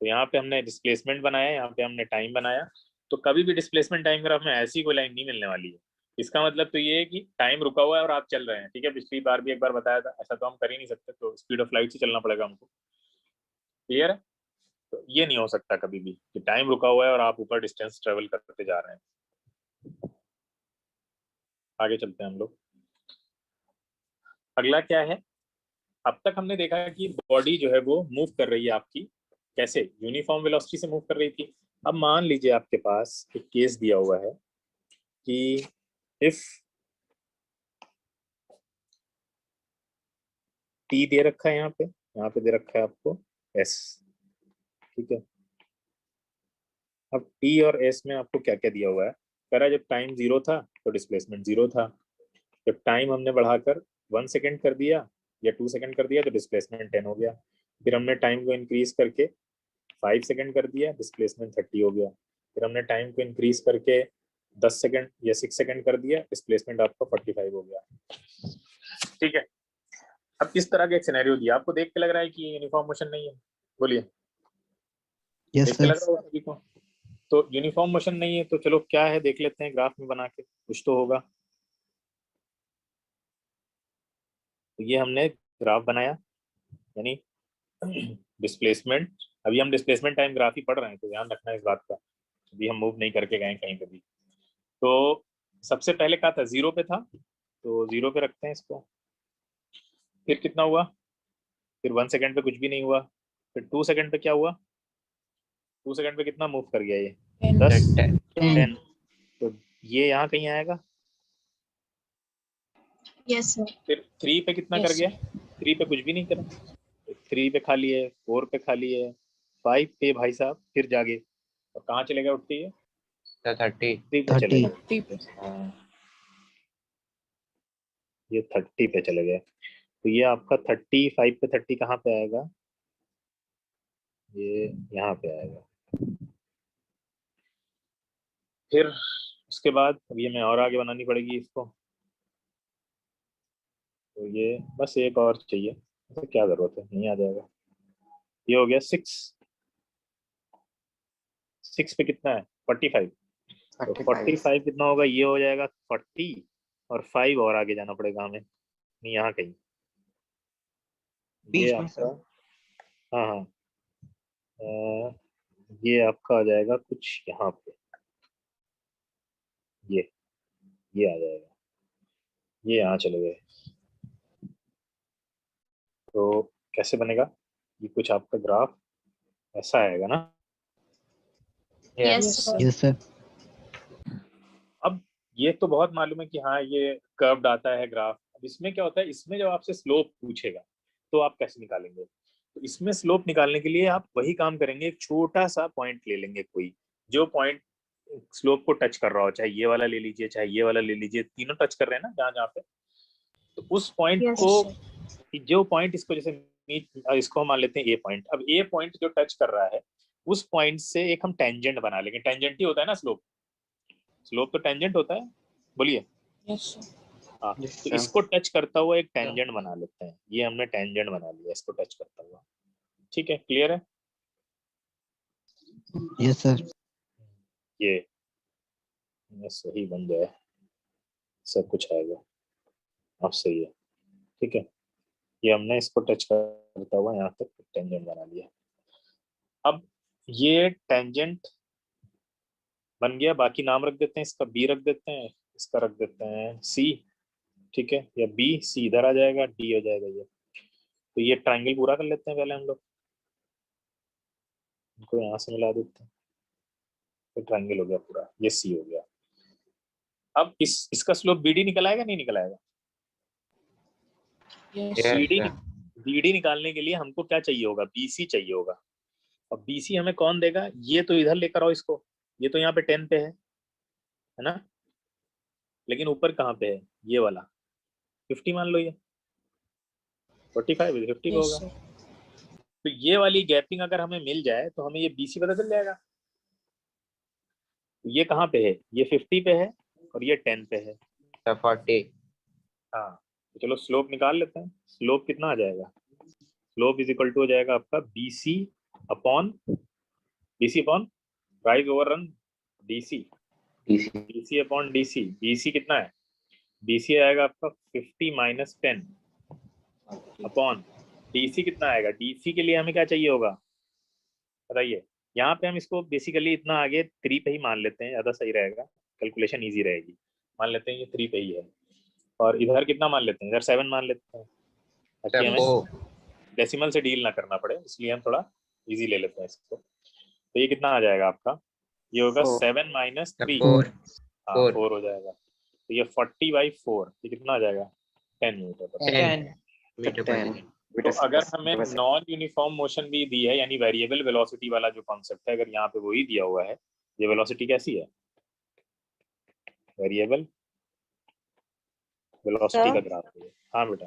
तो यहाँ पे हमने डिस्प्लेसमेंट बनाया, यहाँ पे हमने टाइम बनाया, तो कभी भी डिस्प्लेसमेंट टाइम ग्राफ में ऐसी कोई लाइन नहीं मिलने वाली है। इसका मतलब तो ये है कि टाइम रुका हुआ है और आप चल रहे हैं, ठीक है, पिछली बार भी एक बार बताया था, ऐसा तो हम कर ही नहीं सकते, तो स्पीड ऑफ लाइट से चलना पड़ेगा हमको। क्लियर है? तो ये नहीं हो सकता कभी भी कि टाइम रुका हुआ है और आप ऊपर डिस्टेंस ट्रेवल करते जा रहे हैं। आगे चलते हैं हम लोग, अगला क्या है। अब तक हमने देखा है कि बॉडी जो है वो मूव कर रही है आपकी, कैसे, यूनिफॉर्म वेलोसिटी से मूव कर रही थी। अब मान लीजिए आपके पास एक केस दिया हुआ है कि इफ टी दे रखा है, यहाँ पे दे रखा है आपको एस, ठीक है। अब टी और एस में आपको क्या क्या दिया हुआ है, कह रहा है जब टाइम 0 था तो डिस्प्लेसमेंट 0 था, जब टाइम हमने बढ़ाकर 1 सेकेंड कर दिया या 2 सेकेंड कर दिया तो डिस्प्लेसमेंट 10 हो गया, फिर हमने टाइम को इंक्रीज करके 5 सेकेंड कर दिया, डिस्प्लेसमेंट 30 हो गया, फिर हमने टाइम को इंक्रीज करके 10 सेकेंड या 6 सेकेंड कर दिया, डिस्प्लेसमेंट आपका 45 हो गया। ठीक है, अब इस तरह का एक सिनेरियो दिया, आपको देख के लग रहा है कि यूनिफॉर्म मोशन नहीं है, बोलिए। यस देख के लग रहा होगा सभी को, तो यूनिफॉर्म मोशन नहीं है, तो चलो क्या है देख लेते हैं ग्राफ में बना के, कुछ तो होगा। तो ये हमने ग्राफ बनाया, यानी डिस्प्लेसमेंट, अभी हम डिस्प्लेसमेंट टाइम ग्राफ ही पढ़ रहे हैं, तो ध्यान रखना इस बात का, अभी हम मूव नहीं करके गए कहीं पे भी। तो सबसे पहले कहा था 0 पे था, तो 0 पे रखते हैं इसको। फिर कितना हुआ, फिर 1 सेकंड पे कुछ भी नहीं हुआ, फिर 2 सेकंड पे क्या हुआ, 2 सेकंड पे कितना मूव कर गया ये 10 10। तो ये यहाँ कहीं आएगा। Yes sir. फिर 3 पे कितना कर गया, 3 पे कुछ भी नहीं करा, 3 पे खाली है, 4 पे खाली है, 5 पे भाई साहब फिर जागे और कहाँ चले गए उठते ही, सर 30 3 पे चले 30 गए। हाँ, ये 30 पे चले गए। तो ये आपका 35 पे 30 कहाँ पे आएगा, ये यहाँ पे आएगा। फिर उसके बाद अब ये मैं और आगे बनानी पड़ेगी इसको। तो ये बस एक और चाहिए, तो क्या जरूरत है, नहीं आ जाएगा। ये हो गया 6 पे कितना है 45। तो 45 कितना होगा, ये हो जाएगा 40 और 5 और आगे जाना पड़ेगा हमें, नहीं यहाँ कहीं बीच ये में आपका। सर। हाँ हाँ ये आपका आ जाएगा कुछ यहाँ पे, ये आ जाएगा, ये यहाँ चले गए। तो कैसे बनेगा, ये कुछ आपका ग्राफ ऐसा आएगा ना। Yes sir. Yes sir. अब ये तो बहुत मालूम है कि हाँ ये कर्व्ड आता है ग्राफ। अब इसमें क्या होता है, इसमें जब आपसे स्लोप पूछेगा तो आप कैसे निकालेंगे। तो इसमें स्लोप निकालने के लिए आप वही काम करेंगे, एक छोटा सा पॉइंट ले लेंगे कोई, जो पॉइंट स्लोप को टच कर रहा हो, चाहे ये वाला ले लीजिए चाहे ये वाला ले लीजिए, तीनों टच कर रहे हैं ना जहाँ जहाँ पे। तो उस पॉइंट यस को, सर। जो पॉइंट इसको जैसे इसको हम मान लेते हैं ए पॉइंट। अब ए पॉइंट जो टच कर रहा है उस पॉइंट से एक हम टेंजेंट बना लेंगे। टेंजेंट ही होता है ना स्लोप, स्लोप तो टेंजेंट होता है, बोलिए। Yes sir. हाँ, तो इसको टच करता हुआ एक टेंजेंट बना लेते हैं। ये हमने टेंजेंट बना लिया इसको टच करता हुआ। ठीक है, क्लियर है। Yes sir. ये सही बन जाए, सब कुछ आएगा, अब सही है। ठीक है, ये हमने इसको टच करता हुआ यहाँ तक टेंजेंट बना लिया। अब ये टेंजेंट बन गया, बाकी नाम रख देते हैं, इसका बी रख देते हैं, इसका रख देते हैं सी। ठीक है, या बी सी इधर आ जाएगा, डी हो जाएगा ये। तो ये ट्रायंगल पूरा कर लेते हैं पहले हम लोग, इनको यहाँ से मिला देते हैं, तो ट्रायंगल हो गया पूरा, ये सी हो गया। अब इसका स्लोप बीडी निकल आएगा, नहीं निकल आएगा। बीडी निकालने के लिए हमको क्या चाहिए होगा, बीसी चाहिए होगा। अब बीसी हमें कौन देगा, ये तो इधर लेकर आओ इसको, ये तो यहाँ पे 10 पे है ना, लेकिन ऊपर कहाँ पे है, ये वाला 50 मान लो, ये 45 50 पे होगा। तो ये वाली गैपिंग अगर हमें मिल जाए तो हमें ये बीसी पता चल जाएगा। ये कहाँ पे है, ये 50 पे है और ये 10 पे है। 40। हाँ, तो चलो स्लोप निकाल लेते हैं। स्लोप कितना आ जाएगा, स्लोप इज इक्वल टू हो जाएगा आपका BC upon rise over run DC upon DC. BC कितना है, बीसी आएगा आपका 50 माइनस 10 अपॉन डीसी कितना आएगा। डीसी के लिए हमें क्या चाहिए होगा बताइए। यहाँ पे हम इसको बेसिकली इतना आगे 3 पे ही मान लेते हैं, ज़्यादा सही रहेगा, कैलकुलेशन ईजी रहेगी। मान लेते हैं ये 3 पे ही है, और इधर कितना मान लेते हैं, इधर 7 मान लेते हैं, ताकि हमें डेसिमल से डील ना करना पड़े, इसलिए हम थोड़ा इजी ले लेते हैं इसको। तो ये कितना आ जाएगा आपका, ये होगा 7 माइनस 3, 4 हो जाएगा। तो ये 40/4, ये कितना आ जाएगा 10 मीटर पर सेकंड। तो अगर हमें नॉन यूनिफॉर्म मोशन भी दी है, यानी वेरिएबल वेलोसिटी वाला जो कॉन्सेप्ट है, अगर यहाँ पे वही दिया हुआ है, ये वेलोसिटी कैसी है, वेरिएबल वेलोसिटी का ग्राफ है। हाँ बेटा।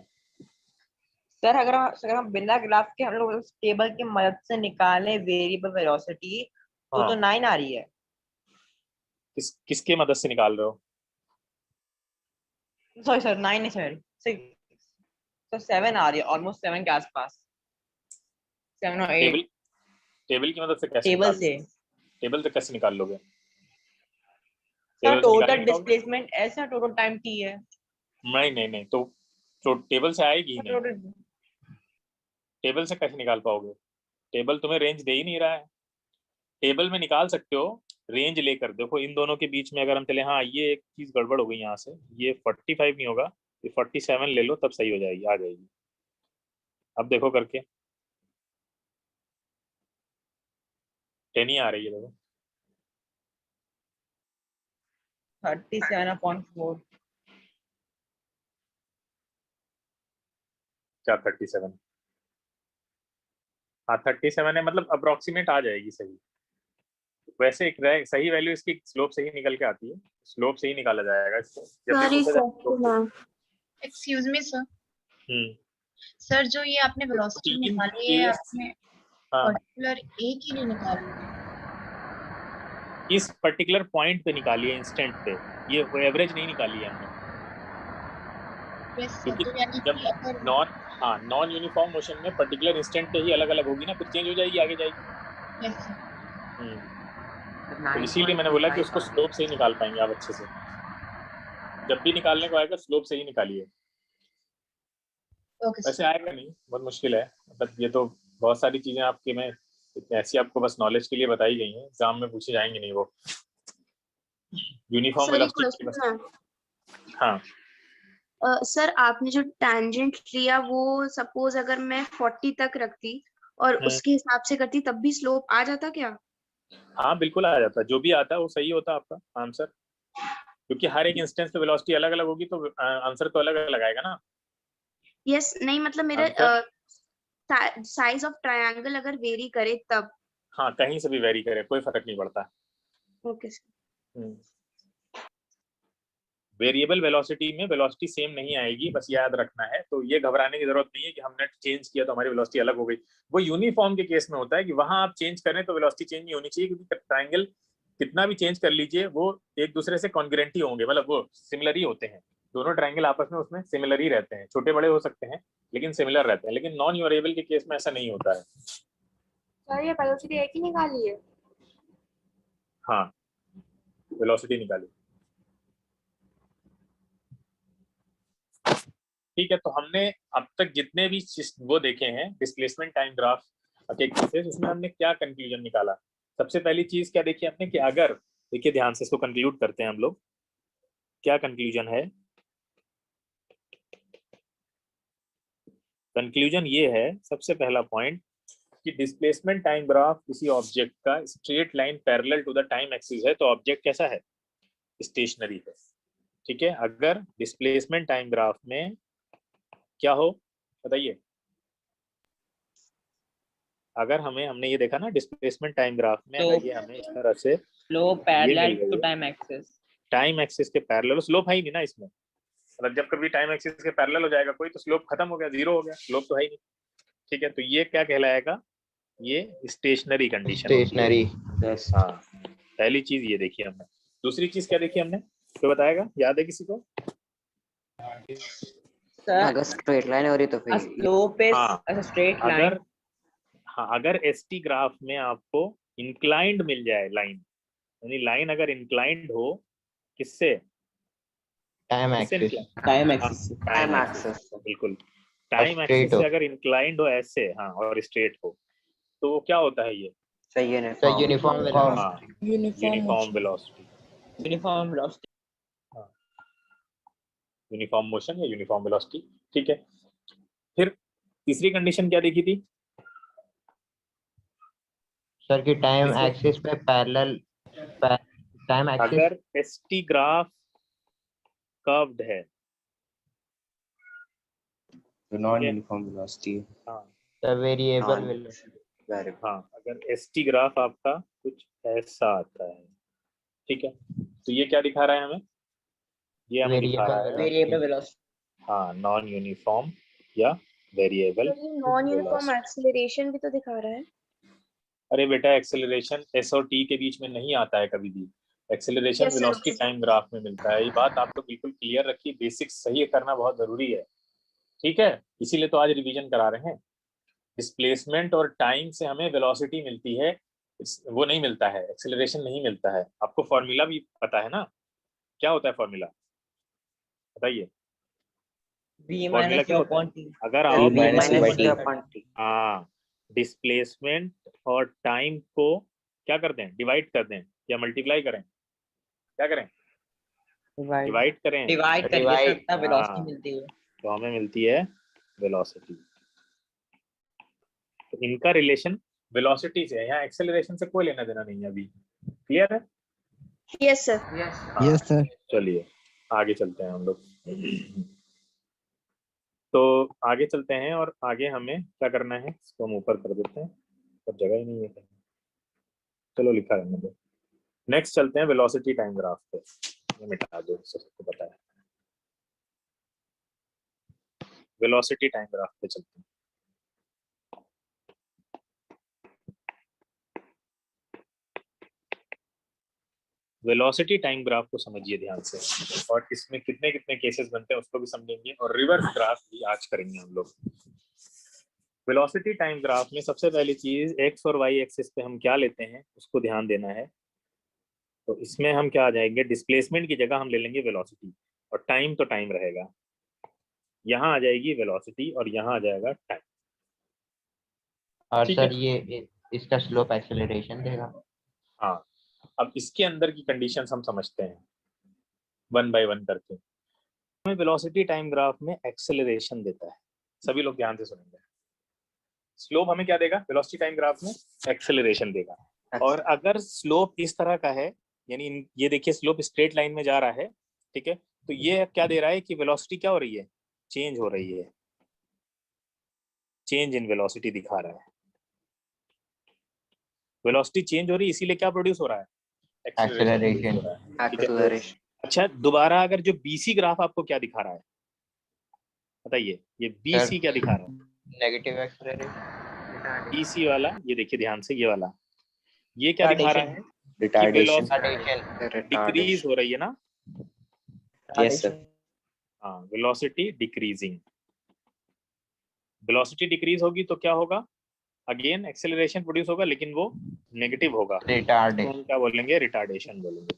सर अगर हम बिना ग्राफ के हम लोग उस टेबल की मदद से निकालें वेरिएबल वेलोसिटी तो 9 आ रही है। किसके मदद से निकाल रहे हो, सॉरी सर 9 नहीं सर, तो 7 आ रही है, ऑलमोस्ट 7 के आसपास, 7 और 8। टेबल की मदद से कैसे टेबल से कैसे निकाल लोगे, सर टोटल डिस्प्लेसमेंट ऐसा टोटल टाइम टी है। नहीं तो टेबल से आएगी ही नहीं, टेबल से कैसे निकाल पाओगे, टेबल तुम्हें रेंज दे ही नहीं रहा है। टेबल में निकाल सकते हो, रेंज लेकर देखो इन दोनों के बीच में अगर हम चले, हाँ ये एक चीज गड़बड़ हो गई यहाँ से, ये 45 नहीं होगा, ये 47 ले लो तब सही हो जाएगी, आ जाएगी। अब देखो करके 10 ही आ रही है, देखो 37/4 क्या 37, हाँ 37 है, मतलब अप्रोक्सीमेट आ जाएगी सही। वैसे एक सही वैल्यू इसकी स्लोप से ही निकल के आती है, स्लोप से ही निकाला जाएगा इसको जब भी सॉरी पूछा जाए। Excuse me sir. Hmm, sir जो ये आपने वेलोसिटी तीन निकाली है, केस, आपने हाँ पर्टिकुलर एक ही नहीं निकाली है। इस पर्टिकुलर पॉइंट पे निकाली है, इंस्टेंट पे, ये एवरेज नहीं निकाली है हमने, यस सर, क्योंकि तो यानी जब कि अगर नॉन यूनिफॉर्म मोशन में पर्टिकुलर इंस्टेंट पे ही अलग अलग होगी ना, फिर चेंज हो जाएगी, आगे जाएगी। यस सर, तो इसीलिए मैंने बोला कि उसको स्लोप से ही निकाल पाएंगे आप अच्छे से, जब भी निकालने को आएगा स्लोप से ही निकालिए। ओके वैसे आएगा नहीं, बहुत मुश्किल है, मतलब ये तो बहुत सारी चीजें आपके में ऐसी आपको बस नॉलेज के लिए बताई गई हैं, एग्जाम में पूछे जाएंगे नहीं वो। यूनिफॉर्म सर एक वेलोसिटी बस, क्वेश्चन है। हाँ सर आपने जो टैंजेंट लिया वो सपोज अगर मैं 40 तक रखती और उसके हिसाब से करती तब भी स्लोप आ जाता क्या? हाँ बिल्कुल आ जाता है, जो भी आता है वो सही होता है आपका आंसर, क्योंकि हर एक इंस्टेंस पे वेलोसिटी अलग अलग होगी तो आंसर तो अलग अलग आएगा ना। यस नहीं मतलब मेरा साइज ऑफ ट्रायंगल अगर वेरी करे तब। हाँ कहीं से भी वेरी करे कोई फर्क नहीं पड़ता। Okay sir. वेरिएबल वेलोसिटी में वेलोसिटी सेम नहीं आएगी, बस याद रखना है, तो ये घबराने की जरूरत नहीं है कि हमने चेंज किया तो हमारी वेलोसिटी अलग हो गई। वो यूनिफॉर्म के केस में होता है कि वहां आप चेंज करें तो वेलोसिटी चेंज नहीं होनी चाहिए, क्योंकि ट्रायंगल कितना भी चेंज कर लीजिए वो एक दूसरे से कॉन्ग्रुएंट ही होंगे, मतलब वो सिमिलर ही होते हैं, दोनों ट्रायंगल आपस में उसमें सिमिलर ही रहते हैं, छोटे बड़े हो सकते हैं लेकिन सिमिलर रहते हैं, लेकिन नॉन वेरिएबल के केस में ऐसा नहीं होता है। सर ये वेलोसिटी एक ही निकाली है? हाँ वेलोसिटी निकाली, ठीक है। तो हमने अब तक जितने भी वो देखे हैं डिस्प्लेसमेंट टाइम ग्राफ के केसेस, उसमें हमने क्या कंक्लूजन निकाला। सबसे पहली चीज क्या देखी हमने कि अगर, देखिए ध्यान से इसको कंक्लूड करते हैं हम लोग, क्या कंक्लूजन है। कंक्लूजन ये है, सबसे पहला पॉइंट, कि डिस्प्लेसमेंट टाइम ग्राफ किसी ऑब्जेक्ट का straight line parallel to the time axis है तो ऑब्जेक्ट कैसा है, स्टेशनरी है, ठीक है। अगर डिस्प्लेसमेंट टाइम ग्राफ में क्या हो बताइए, अगर हमने ये देखा ना डिस्प्लेसमेंट टाइम ग्राफ में, अगर ये हमें इस तरह से slope parallel to time axis, time axis के पैरेलल, स्लोप है ही नहीं ना इसमें, मतलब जब कभी टाइम एक्सिस के पैरेलल हो जाएगा कोई तो स्लोप खत्म हो गया, जीरो हो गया, स्लोप तो है ही नहीं, ठीक है। तो ये क्या कहलाएगा, ये स्टेशनरी कंडीशन, स्टेशनरी। हाँ पहली चीज ये देखी हमने। दूसरी चीज क्या देखी हमने, तो बताएगा, याद है किसी को? अगर स्ट्रेट लाइन हो रही तो फिर स्लोप इज स्ट्रेट लाइन। अगर एसटी ग्राफ में आपको इंक्लाइंड मिल जाए लाइन, यानी लाइन अगर इंक्लाइंड हो किससे, टाइम एक्सिस। टाइम एक्सिस बिल्कुल, टाइम एक्सिस से अगर इंक्लाइंड हो ऐसे, हाँ और स्ट्रेट हो, तो क्या होता है ये, सही है ना, uniform velocity. Uniform velocity, uniform velocity, uniform motion या यूनिफॉर्म वेलोसिटी, ठीक है। फिर तीसरी कंडीशन क्या देखी थी सर की टाइम एक्सिस पे पैरेलल, टाइम एक्सिस अगर एसटी ग्राफ कर्व्ड है तो नॉन यूनिफॉर्म वेलोसिटी, हाँ वेरिएबल, हाँ अगर एसटी ग्राफ आपका कुछ ऐसा आता है, ठीक है, तो ये क्या दिखा रहा है हमें, ये हमें दिखा रहा है वेरिएबल वेलोसिटी, हाँ नॉन यूनिफॉर्म या वेरिएबल नॉन यूनिफॉर्म एक्सेलरेशन भी तो दिखा रहा है। अरे बेटा एक्सेलरेशन एस और टी के बीच में नहीं आता है कभी भी, acceleration Yes, sir. Velocity time graph में मिलता है, ये बात आप तो बिल्कुल क्लियर रखिए, बेसिक्स सही करना बहुत जरूरी है, ठीक है, इसीलिए तो आज रिवीजन करा रहे हैं। डिस्प्लेसमेंट और टाइम से हमें वेलोसिटी मिलती है, वो नहीं मिलता है, एक्सेलरेशन नहीं मिलता है। आपको फॉर्मूला भी पता है ना, क्या होता है फॉर्मूला बताइए, v फॉर्मूला माइनस क्या u होता है, अपॉन t, अगर आप हाँ डिस्प्लेसमेंट और टाइम को क्या करते हैं, डिवाइड कर दें, या मल्टीप्लाई करें, क्या करें, डिवाइड करें, डिवाइड करके Divide, सकता वेलोसिटी हाँ। मिलती है। तो हमें मिलती है वेलोसिटी। तो इनका रिलेशन वेलोसिटी से है, यहाँ एक्सेलरेशन से कोई लेना देना नहीं है अभी। क्लियर है? Yes sir. Yes sir. चलिए आगे चलते हैं हम लोग। तो आगे चलते हैं और आगे हमें क्या करना है, इसको हम ऊपर कर देते हैं, पर जगह ही नहीं है कहीं। चलो लिखा रहने दो। नेक्स्ट चलते हैं वेलोसिटी टाइम ग्राफ पे। ये मिटा दो, सबको पता है। वेलोसिटी टाइम ग्राफ पे चलते हैं। वेलोसिटी टाइम ग्राफ को समझिए ध्यान से, और इसमें कितने कितने केसेस बनते हैं उसको भी समझेंगे, और रिवर्स ग्राफ भी आज करेंगे हम लोग। वेलोसिटी टाइम ग्राफ में सबसे पहली चीज एक्स और वाई एक्सिस पे हम क्या लेते हैं उसको ध्यान देना है। तो इसमें हम क्या आ जाएंगे, डिस्प्लेसमेंट की जगह हम ले लेंगे वेलोसिटी, और टाइम तो टाइम रहेगा। यहाँ आ जाएगी वेलोसिटी और यहाँ आ जाएगा टाइम। और ठीक सर है। ये इसका स्लोप एक्सेलरेशन देगा। हाँ, अब इसके अंदर की कंडीशंस हम समझते हैं वन बाय वन करके। हमें वेलोसिटी टाइम ग्राफ में एक्सेलरेशन देता है, सभी लोग ध्यान से सुनेंगे। स्लोप हमें क्या देगा, वेलोसिटी टाइम ग्राफ में एक्सेलरेशन देगा। और अगर स्लोप इस तरह का है, यानी ये देखिए स्लोप स्ट्रेट लाइन में जा रहा है, ठीक है, तो ये क्या दे रहा है कि वेलोसिटी क्या हो रही है, चेंज हो रही है, चेंज इन वेलोसिटी दिखा रहा है। वेलोसिटी चेंज हो रही है, इसीलिए क्या प्रोड्यूस हो रहा है, एक्सेलरेशन। हो रहा है, ठीक है? एक्सेलरेशन। अच्छा दोबारा अगर जो बीसी ग्राफ आपको क्या दिखा रहा है बताइए, ये बीसी क्या दिखा रहा है, नेगेटिव एक्सेलरेशन। बीसी वाला, ये देखिए ध्यान से, ये वाला ये क्या दिखा रहा है, रिटार्डेशन। डिक्रीज हो रही है ना। Yes sir. हाँ, वेलोसिटी डिक्रीजिंग। वेलोसिटी डिक्रीज होगी तो क्या होगा, अगेन एक्सेलरेशन प्रोड्यूस होगा, लेकिन वो नेगेटिव होगा, तो रिटार्डेशन। हम क्या बोलेंगे, रिटार्डेशन बोलेंगे।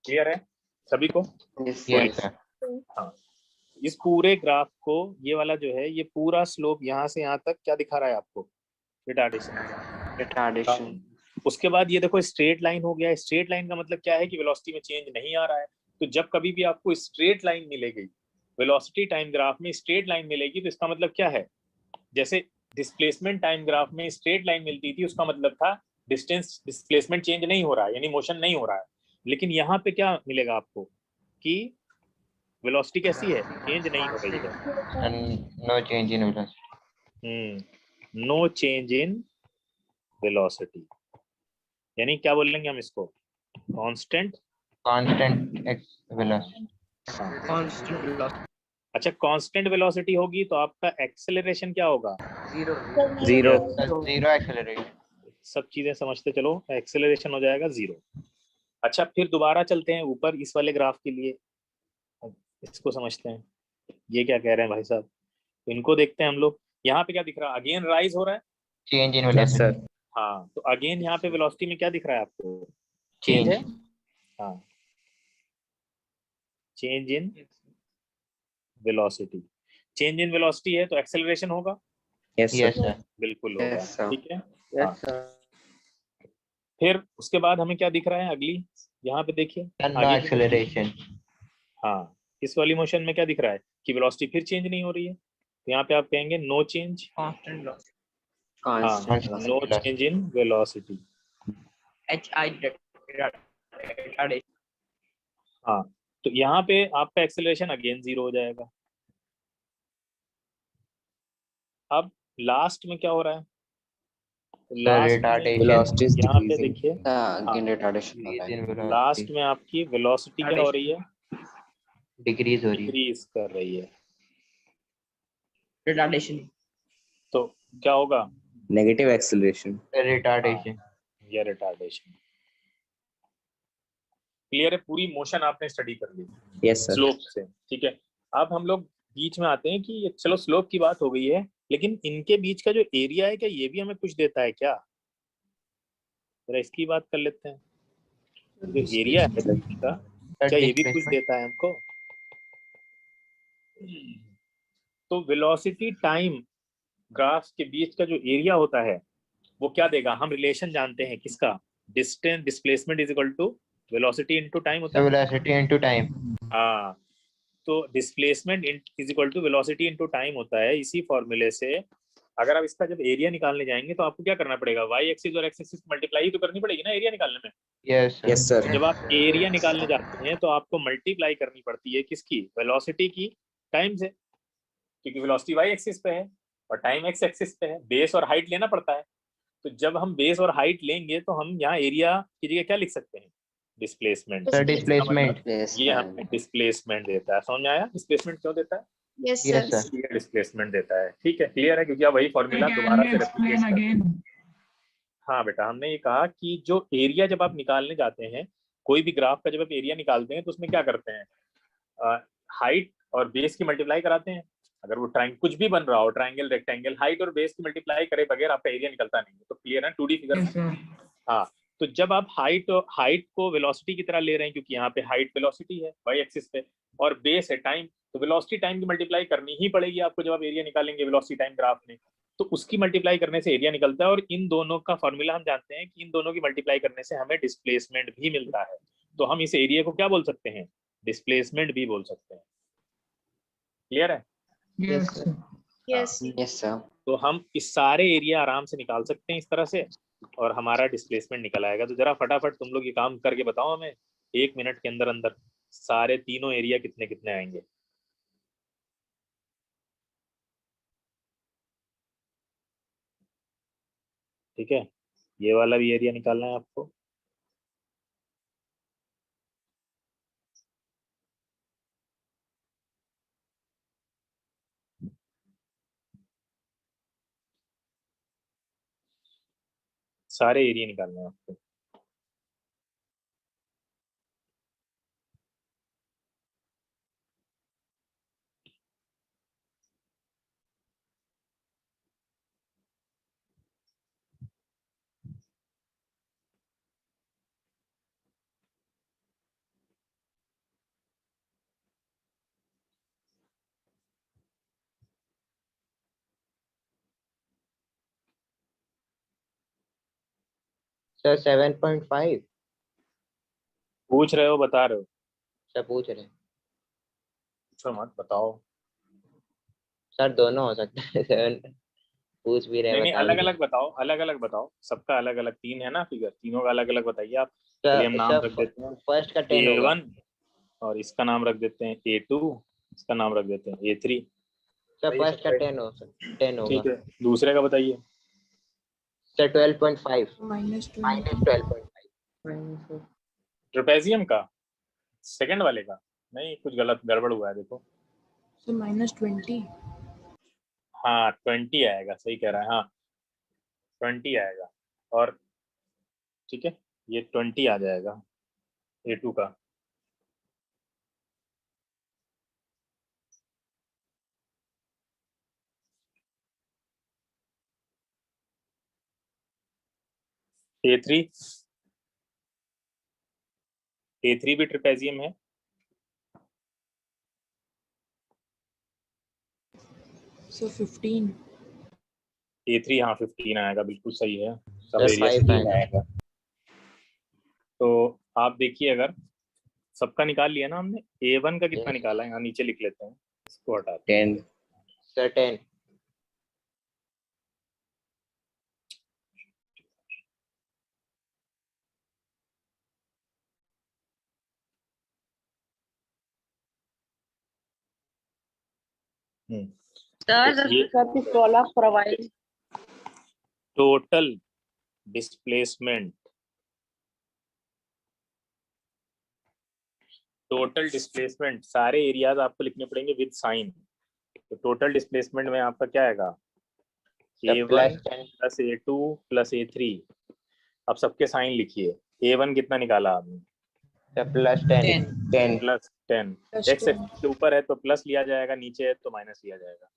क्लियर है सभी को? Yes sir. हाँ, इस पूरे ग्राफ को, ये वाला जो है, ये पूरा स्लोप यहाँ से यहाँ तक क्या दिखा रहा है आपको, रिटार्डेशन। उसके बाद ये देखो स्ट्रेट लाइन हो गया। स्ट्रेट लाइन का मतलब क्या है कि वेलोसिटी में चेंज नहीं आ रहा है। तो जब कभी भी आपको स्ट्रेट लाइन मिलेगी वेलोसिटी टाइम ग्राफ में, स्ट्रेट लाइन मिलेगी, तो इसका मतलब क्या है, जैसे डिस्प्लेसमेंट टाइम ग्राफ में स्ट्रेट लाइन मिलती थी, उसका मतलब था डिस्टेंस, डिस्प्लेसमेंट चेंज नहीं हो रहा है, यानी मोशन नहीं हो रहा है। लेकिन यहाँ पे क्या मिलेगा आपको कि वेलोसिटी कैसी है, चेंज नहीं हो रही है, no change in velocity. No change in velocity, यानी क्या बोलेंगे हम इसको, कांस्टेंट वेलोसिटी। अच्छा, कांस्टेंट वेलोसिटी होगी तो आपका एक्सेलरेशन क्या होगा, जीरो। एक्सेलरेशन। सब चीजें समझते चलो, एक्सेलरेशन हो जाएगा 0। अच्छा फिर दोबारा चलते हैं ऊपर इस वाले ग्राफ के लिए, इसको समझते हैं ये क्या कह रहे हैं भाई साहब, इनको देखते हैं हम लोग। यहाँ पे क्या दिख रहा है, अगेन राइज हो रहा है, change in yes velocity. Sir. हाँ, तो अगेन यहाँ पे वेलोसिटी में क्या दिख रहा है आपको, चेंज है। हाँ, change in velocity, change in velocity है तो एक्सेलरेशन होगा, यस सर। बिल्कुल होगा, Yes, sir. ठीक है। हाँ। फिर उसके बाद हमें क्या दिख रहा है, अगली यहाँ पे देखिए नो एक्सेलरेशन। हाँ, इस वाली मोशन में क्या दिख रहा है कि वेलोसिटी फिर चेंज नहीं हो रही है, तो यहाँ पे आप कहेंगे no change, no change in velocity. हाँ, तो यहाँ पे आपका एक्सेलरेशन अगेन 0 हो जाएगा। अब लास्ट में क्या हो रहा है, लास्ट में वेलोसिटी इज यहाँ पे डिक्रीजिंग। देखिए, अगेन रिटार्डेशन हो रहा है। लास्ट में आपकी वेलोसिटी क्या हो रही है, डिक्रीज हो रही है। डिक्रीज कर रही है, रिटार्डेशन। तो क्या होगा, नेगेटिव एक्सेलरेशन। रिटार्डेशन। या रिटार्डेशन। क्लियर है, पूरी मोशन आपने स्टडी कर ली यस सर। स्लोप से, ठीक है। अब हम लोग बीच में आते हैं कि ये चलो स्लोप की बात हो गई है, लेकिन इनके बीच का जो एरिया है क्या ये भी हमें कुछ देता है क्या, जरा इसकी बात कर लेते हैं। जो एरिया है इसका, क्या ये भी कुछ देता है हमको, तो वेलोसिटी टाइम ग्राफ के बीच का जो एरिया होता है वो क्या देगा, हम रिलेशन जानते हैं किसका, distance displacement is equal to velocity into time होता है। Velocity into time. हाँ, तो displacement is equal to velocity into time होता है। इसी फॉर्मूले से अगर आप इसका जब एरिया निकालने जाएंगे तो आपको क्या करना पड़ेगा, वाई एक्सिस और एक्स एक्सिस मल्टीप्लाई तो करनी पड़ेगी ना एरिया निकालने में। Yes, तो sir. जब आप एरिया निकालने जाते हैं तो आपको मल्टीप्लाई करनी पड़ती है किसकी, वेलोसिटी की टाइम से, क्योंकि वेलोसिटी वाई एक्सिस पे है और टाइम एक्स एक्सिस पे है। बेस और हाइट लेना पड़ता है। तो जब हम बेस और हाइट लेंगे तो हम यहाँ एरिया की जगह क्या लिख सकते हैं, डिस्प्लेसमेंट। Sir displacement. ये हमें डिस्प्लेसमेंट देता है। समझ में आया डिस्प्लेसमेंट क्यों देता है? Yes yes sir. सर। ये डिस्प्लेसमेंट देता है। ठीक है, क्लियर है? क्योंकि आप वही फॉर्मूला दोबारा से एक्सप्लेन रेप्लिकेट कर। अगेन। हाँ बेटा, हमने ये कहा कि जो एरिया जब आप निकालने जाते हैं, कोई भी ग्राफ का जब आप एरिया निकालते हैं तो उसमें क्या करते हैं, हाइट और बेस की मल्टीप्लाई कराते हैं। अगर वो ट्राइंगल कुछ भी बन रहा हो, ट्राइंगल रेक्टेंगल, हाइट और बेस की मल्टीप्लाई करे बगैर आपका एरिया निकलता नहीं है। तो क्लियर है 2D फिगर में? Yes sir. हाँ, तो जब आप हाइट को वेलोसिटी की तरह ले रहे हैं, क्योंकि यहाँ पे हाइट वेलोसिटी है वाई एक्सिस पे और बेस है टाइम, तो वेलोसिटी टाइम की मल्टीप्लाई करनी ही पड़ेगी आपको जब आप एरिया निकालेंगे वेलोसिटी टाइम ग्राफ में। तो उसकी मल्टीप्लाई करने से एरिया निकलता है। और इन दोनों का फॉर्मूला हम जानते हैं कि इन दोनों की मल्टीप्लाई करने से हमें डिस्प्लेसमेंट भी मिलता है। तो हम इस एरिया को क्या बोल सकते हैं, डिस्प्लेसमेंट भी बोल सकते हैं। क्लियर है? Yes sir. Yes. Yes, sir. तो हम इस सारे एरिया आराम से निकाल सकते हैं इस तरह से और हमारा डिस्प्लेसमेंट निकल आएगा। तो जरा फटाफट तुम लोग ये काम करके बताओ हमें 1 मिनट के अंदर अंदर सारे तीनों एरिया कितने कितने आएंगे। ठीक है, ये वाला भी एरिया निकालना है आपको। सारे एरिया निकालना है आपको। सर 7.5 पूछ रहे हो, बता रहे हो? सर पूछ रहे हैं। पूछो मत, बताओ। सर दोनों हो सकता है। 7 पूछ भी रहे, नहीं, बता अलग भी अलग बताओ, अलग अलग बताओ। सबका अलग अलग 3 है ना फिगर, तीनों का अलग अलग बताइए आप। रहे। चलिए हम नाम सर रख देते हैं फर्स्ट का 10 होगा। A1 और इसका नाम रख देते हैं A2, इसका नाम रख देते हैं A3। सर फर्स्ट का 10 हो सर, 10 होगा। ठीक है, दूसरे का बताइए। सर 12.5 -20। -12.5 ट्रेपेजियम का सेकंड वाले का नहीं, कुछ गलत गड़बड़ हुआ है देखो। सर -20। हाँ 20 आएगा, सही कह रहा है। हाँ 20 आएगा। और ठीक है, ये 20 आ जाएगा A2 का। A3 भी ट्रेपेजियम है। सर 15। A3 हाँ 15 आएगा, बिल्कुल सही है। सब सर एरिया 5 15 आएगा। आएगा। तो आप देखिए, अगर सबका निकाल लिया ना हमने, A1 का कितना निकाला है, यहाँ नीचे लिख लेते हैं, इसको हटाते हैं। 10. सर 10। सर ये प्रोवाइड टोटल डिस्प्लेसमेंट, सारे एरियाज आपको लिखने पड़ेंगे विद साइन। तो टोटल डिस्प्लेसमेंट में आपका क्या आएगा, A1 plus A2 plus A3। अब सबके साइन लिखिए। A1 कितना निकाला आपने, सर +10 10. प्लस 10। एक्स एक्सिस के ऊपर है तो प्लस लिया जाएगा, नीचे है तो माइनस लिया जाएगा।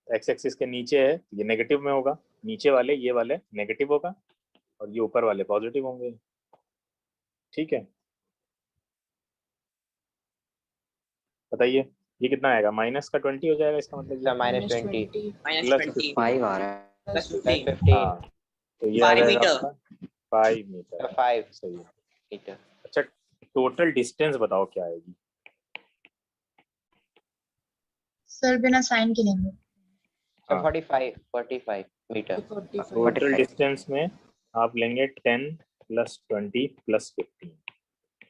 एक्स एक्सिस के नीचे है ये नेगेटिव में होगा, नीचे वाले ये वाले नेगेटिव होगा और ये ऊपर वाले पॉजिटिव होंगे। ठीक है, बताइए ये कितना आएगा, माइनस का 20 हो जाएगा इसका मतलब। सर -20 प्लस 5 आ रहा है. +15 हाँ, तो ये आ जाएगा आपका 5 मीटर 5 सही है। मीटर। अच्छा टोटल डिस्टेंस बताओ क्या आएगी? सर बिना साइन के लेंगे। हाँ। 45 मीटर। टोटल डिस्टेंस में आप लेंगे 10 + 20 + 15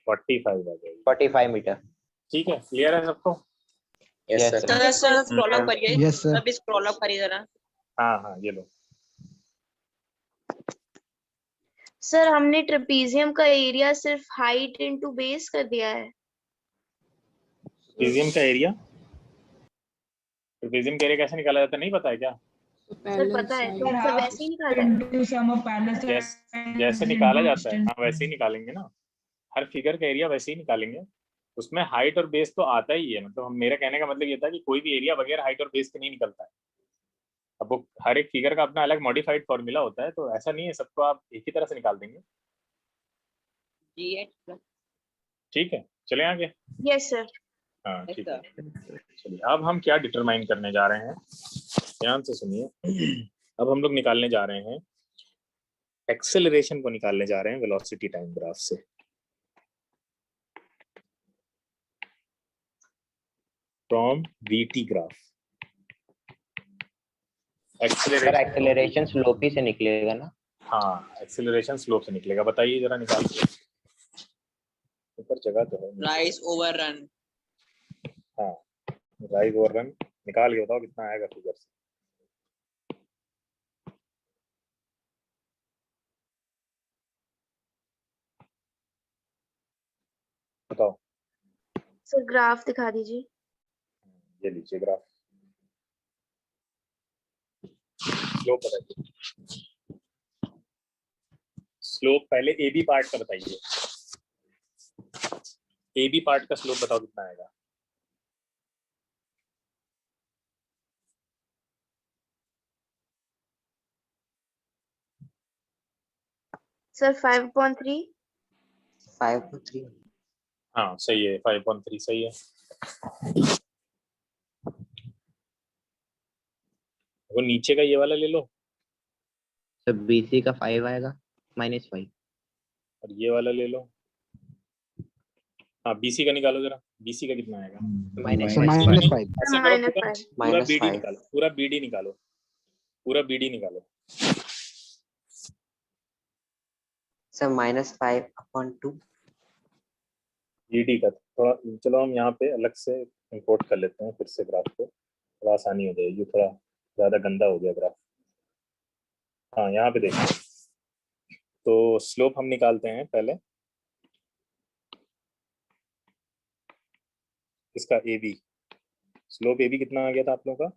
45 आ जाएगी। 45 मीटर। ठीक है, क्लियर है सबको? Yes, Yes, sir. sir. Sir scroll up करिए। Yes, sir. अभी स्क्रॉल अप करिए जरा। हाँ हाँ ये लो। सर हमने ट्रेपीजियम का एरिया सिर्फ हाइट इनटू बेस कर दिया है। ट्रेपेजियम का एरिया, ट्रेपेजियम का एरिया कैसे निकाला जाता है नहीं पता है क्या? सर पता है Sir, सर half वैसे ही निकाला है। into sum of parallel जैसे sides निकाला into जाता है हाँ distance. वैसे ही निकालेंगे ना, हर फिगर का एरिया वैसे ही निकालेंगे। उसमें हाइट और बेस तो आता ही है, मतलब मेरा कहने का मतलब ये था कि कोई भी एरिया बगैर हाइट और बेस के नहीं निकलता है। अब वो हर एक फिगर का अपना अलग मॉडिफाइड फॉर्मूला होता है, तो ऐसा नहीं है सबको आप एक ही तरह से निकाल देंगे। G8 ठीक है चले आगे। Yes sir. हाँ ठीक है चलिए, अब हम क्या डिटरमाइन करने जा रहे हैं, ध्यान से सुनिए। अब हम लोग निकालने जा रहे हैं एक्सेलरेशन को निकालने जा रहे हैं वेलोसिटी टाइम ग्राफ से। From VT graph acceleration slope ही से निकलेगा ना? हाँ एक्सेलरेशन स्लोप से निकलेगा। बताइए जरा निकाल के, ऊपर जगह तो है। Rise over run. हाँ राइज ओवर रन निकाल के बताओ कितना आएगा फिगर से। बताओ। सर ग्राफ दिखा दीजिए। ये लीजिए ग्राफ, स्लोप बताइए। स्लोप पहले ए बी पार्ट का बताइए, ए बी पार्ट का स्लोप बताओ कितना आएगा। सर 5.3। 5.3. हाँ सही है 5.3 सही है। वो नीचे का ये वाला ले लो तो BC का 5 आएगा -5। और ये वाला ले लो। हाँ बीसी का निकालो जरा, बीसी का कितना आएगा? -5। ऐसा करो -5। पूरा बीडी -5. निकालो, पूरा बीडी निकालो, पूरा बीडी निकालो। Sir, -5/2. बीडी का थोड़ा चलो हम यहाँ पे अलग से इंपोर्ट कर लेते हैं फिर से ग्राफ को, थोड़ा आसानी हो जाएगी। थोड़ा ज्यादा गंदा हो गया ग्राफ। हाँ यहाँ पे देखो, तो स्लोप हम निकालते हैं पहले इसका A B. Slope A B कितना आ गया था आप लोगों का?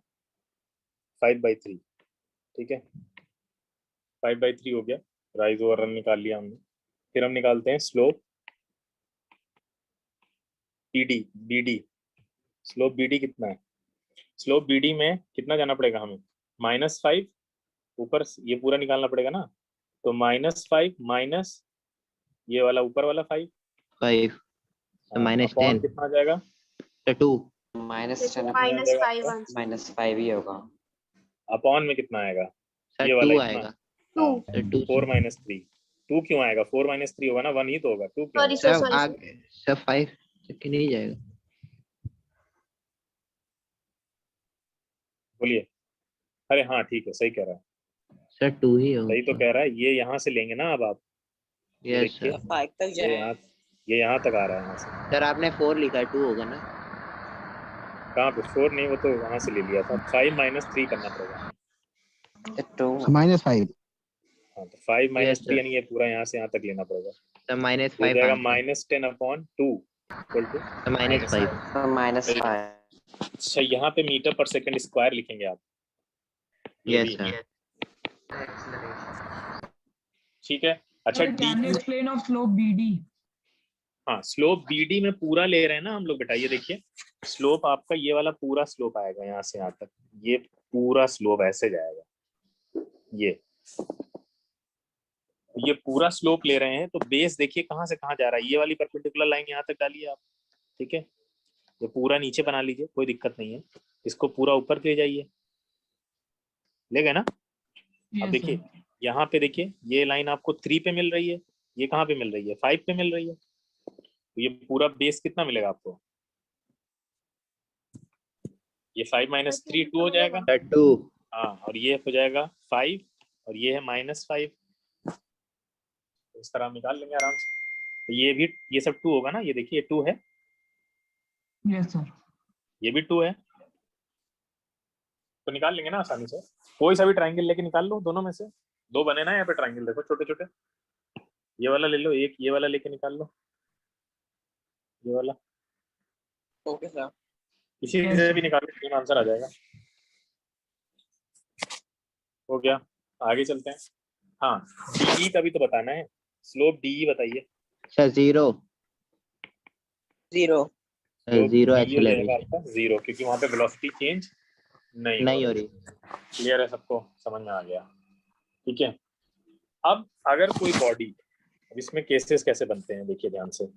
5/3। ठीक है 5/3 हो गया। राइज ओवर रन निकाल लिया हमने। फिर हम निकालते हैं slope B D. B D slope B D कितना है? स्लोप बीडी में कितना जाना पड़ेगा हमें? -5 ऊपर ये पूरा निकालना पड़ेगा ना, तो -5 माइनस ये वाला ऊपर वाला 5 तो -10 कितना आ जाएगा? तो 2 -10. -5 ही होगा। अपॉन में कितना आएगा? सर ये वाला 2 इतना। आएगा। 2। तो 2 4 - 3। 2 क्यों आएगा? 4 - 3 होगा ना, 1 ही तो होगा। 2 क्यों सॉरी आएगा? सर, सब सॉरी आगे सब 5 तक नहीं जाएगा। बोलिए। अरे हाँ ठीक है सही कह रहा है, सर 2 ही होगा। सही तो कह रहा है। ये यहाँ से लेंगे ना अब आप, यस देखिए सर। 5 तक ये यहाँ, ये यहाँ तक आ रहा है यहाँ से। सर आपने 4 लिखा है, 2 होगा ना? कहाँ पे 4 नहीं, वो तो वहाँ से ले लिया था। 5 - 3 करना पड़ेगा। तो -5. हाँ तो 5 - Yes, 3 sir. यानी ये पूरा यहाँ से यहाँ तक लेना पड़ेगा। तो हो -5 जाएगा आंसर। -10/2 इक्वल टू तो -5। -5. अच्छा यहाँ पे मीटर पर सेकंड स्क्वायर लिखेंगे आप। ये यस भी सर। ठीक है। अच्छा Sir, can you explain of slope BD? हाँ स्लोप बीडी में पूरा ले रहे हैं ना हम लोग बेटा। ये देखिए स्लोप आपका ये वाला पूरा स्लोप आएगा यहाँ से यहाँ तक, ये पूरा स्लोप ऐसे जाएगा। ये पूरा स्लोप ले रहे हैं, तो बेस देखिए कहाँ से कहाँ जा रहा है। ये वाली परपेंडिकुलर लाइन यहाँ तक डालिए आप। ठीक है ये पूरा नीचे बना लीजिए, कोई दिक्कत नहीं है। इसको पूरा ऊपर ले जाइए, ले गए ना? अब Yes, देखिए sir. यहाँ पे देखिए ये लाइन आपको 3 पे मिल रही है, ये कहाँ पे मिल रही है, 5 पे मिल रही है। तो ये पूरा बेस कितना मिलेगा आपको, ये 5 - 3 2 हो जाएगा। 2। हाँ, और ये हो जाएगा 5 और ये है -5। इस तरह हम निकाल लेंगे आराम से। तो ये भी, ये सब 2 होगा ना, ये देखिए 2 है, Yes, sir. ये भी 2 है, तो निकाल लेंगे ना आसानी से। कोई सा भी ट्रायंगल लेके निकाल लो, दोनों में से 2 बने ना यहाँ पे ट्रायंगल, देखो छोटे छोटे। ये वाला ले लो, एक ये वाला लेके निकाल लो, ये वाला। Okay sir. इसी Yes, से sir. भी निकाल लो, सेम आंसर आ जाएगा। हो गया, आगे चलते हैं। हाँ, डीई का भी तो बताना है, स्लोप डीई बताइए। सर 0 0 0 आपका एक्सेलरेशन 0, क्योंकि वहां पे वेलोसिटी चेंज नहीं हो रही। क्लियर है सबको, समझ में आ गया? ठीक है। अब अगर कोई बॉडी, इसमें केसेस कैसे बनते हैं देखिए ध्यान से।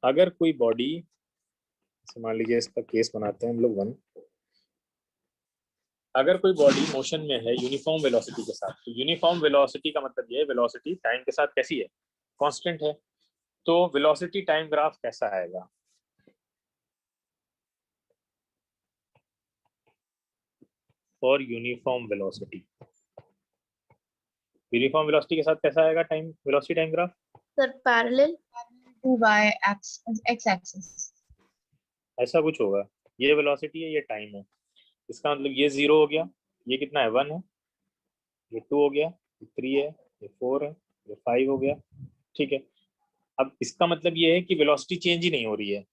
अगर कोई बॉडी, मान लीजिए इसका केस बनाते हैं हम लोग 1। अगर कोई बॉडी मोशन में है यूनिफॉर्म वेलोसिटी के साथ, तो यूनिफॉर्म वेलोसिटी का मतलब ये है वेलोसिटी टाइम के साथ कैसी है, कांस्टेंट है। तो वेलोसिटी टाइम ग्राफ कैसा आएगा, for uniform velocity, uniform velocity के साथ कैसा आएगा time, velocity time graph? Sir parallel to y axis, x axis. ऐसा कुछ होगा, ये वेलोसिटी है, ये टाइम है, इसका मतलब ये 0 हो गया, ये कितना है 1 है, ये 2 हो गया, ये 3 है, ये 4 है, ये 5 हो गया। ठीक है, अब इसका मतलब ये है कि वेलोसिटी चेंज ही नहीं हो रही है,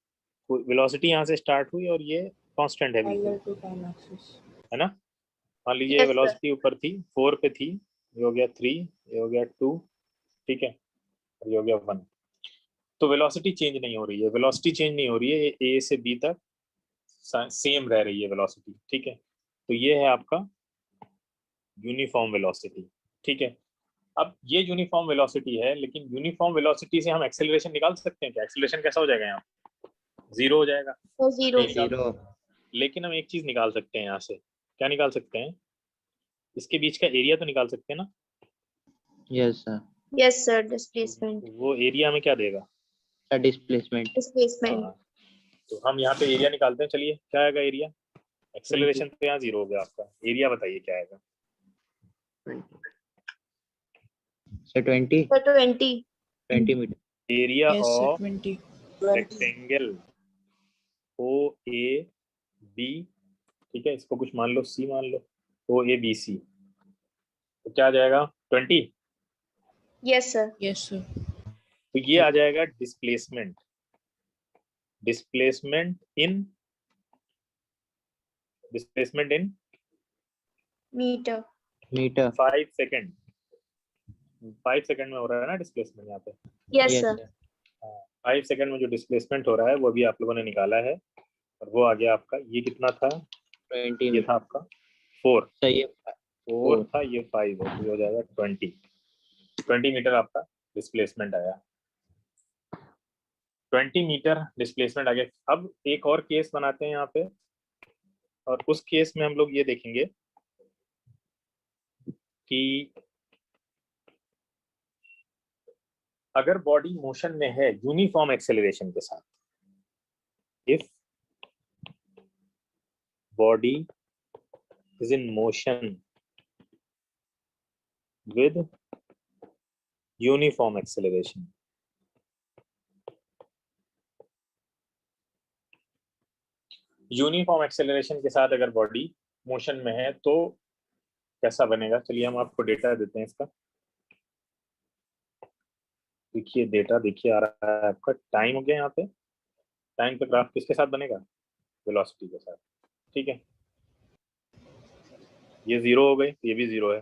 वेलोसिटी यहाँ से स्टार्ट हुई और ये कांस्टेंट है बिल्कुल, है ना। मान लीजिए Yes, वेलोसिटी ऊपर थी 4 पे थी, ये हो गया 3, ये हो गया 2, ठीक है, और ये हो गया 1। तो वेलोसिटी चेंज नहीं हो रही है, वेलोसिटी चेंज नहीं हो रही है, ए से बी तक सेम रह रही है वेलोसिटी। ठीक है, तो ये है आपका यूनिफॉर्म वेलोसिटी। ठीक है, अब ये यूनिफॉर्म वेलोसिटी है, लेकिन यूनिफॉर्म वेलोसिटी से हम एक्सेलरेशन निकाल सकते हैं क्या? एक्सेलरेशन कैसा हो जाएगा यहाँ, 0 हो जाएगा। sir. 0. नहीं निकाल, लेकिन हम एक चीज निकाल सकते हैं यहाँ से, क्या निकाल सकते हैं, इसके बीच का एरिया तो निकाल सकते हैं ना। Yes sir. Yes, sir. Displacement. वो एरिया में क्या देगा, सर डिस्प्लेसमेंट। Displacement. हाँ, तो हम यहाँ पे एरिया निकालते हैं। चलिए, क्या आएगा एरिया, एक्सेलरेशन तो यहाँ 0 हो गया आपका, एरिया बताइए क्या आएगा। Sir 20 Sir 20. Metre. Area of rectangle O A B, ठीक है, इसको कुछ मान लो सी मान लो, ओ ए बी सी, तो क्या आ जाएगा 20। Yes, sir. तो ये आ जाएगा displacement, displacement in Meter. 5 second, 5 second में हो रहा है ना डिस्प्लेसमेंट यहाँ पे। Yes, sir. 5 सेकंड में जो डिस्प्लेसमेंट हो रहा है वो भी आप लोगों ने निकाला है, और वो आ गया आपका, ये कितना था, 20 ये था आपका 4, सर ये 4 था, ये 5 है, तो ये हो जाएगा 20 मीटर आपका डिस्प्लेसमेंट आया, 20 मीटर डिस्प्लेसमेंट आ गया। अब एक और केस बनाते हैं यहाँ पे, और उस केस में हम लोग ये देखेंगे कि अगर बॉडी मोशन में है यूनिफॉर्म एक्सेलरेशन के साथ, if body is in motion with uniform acceleration, uniform acceleration के साथ अगर बॉडी मोशन में है तो कैसा बनेगा। चलिए हम आपको डेटा देते हैं इसका, देखिए डेटा देखिए आ रहा है आपका, टाइम हो गया यहाँ पे, टाइम का ग्राफ किसके साथ बनेगा, वेलोसिटी के साथ। ठीक है, ये 0 हो गई, ये भी 0 है।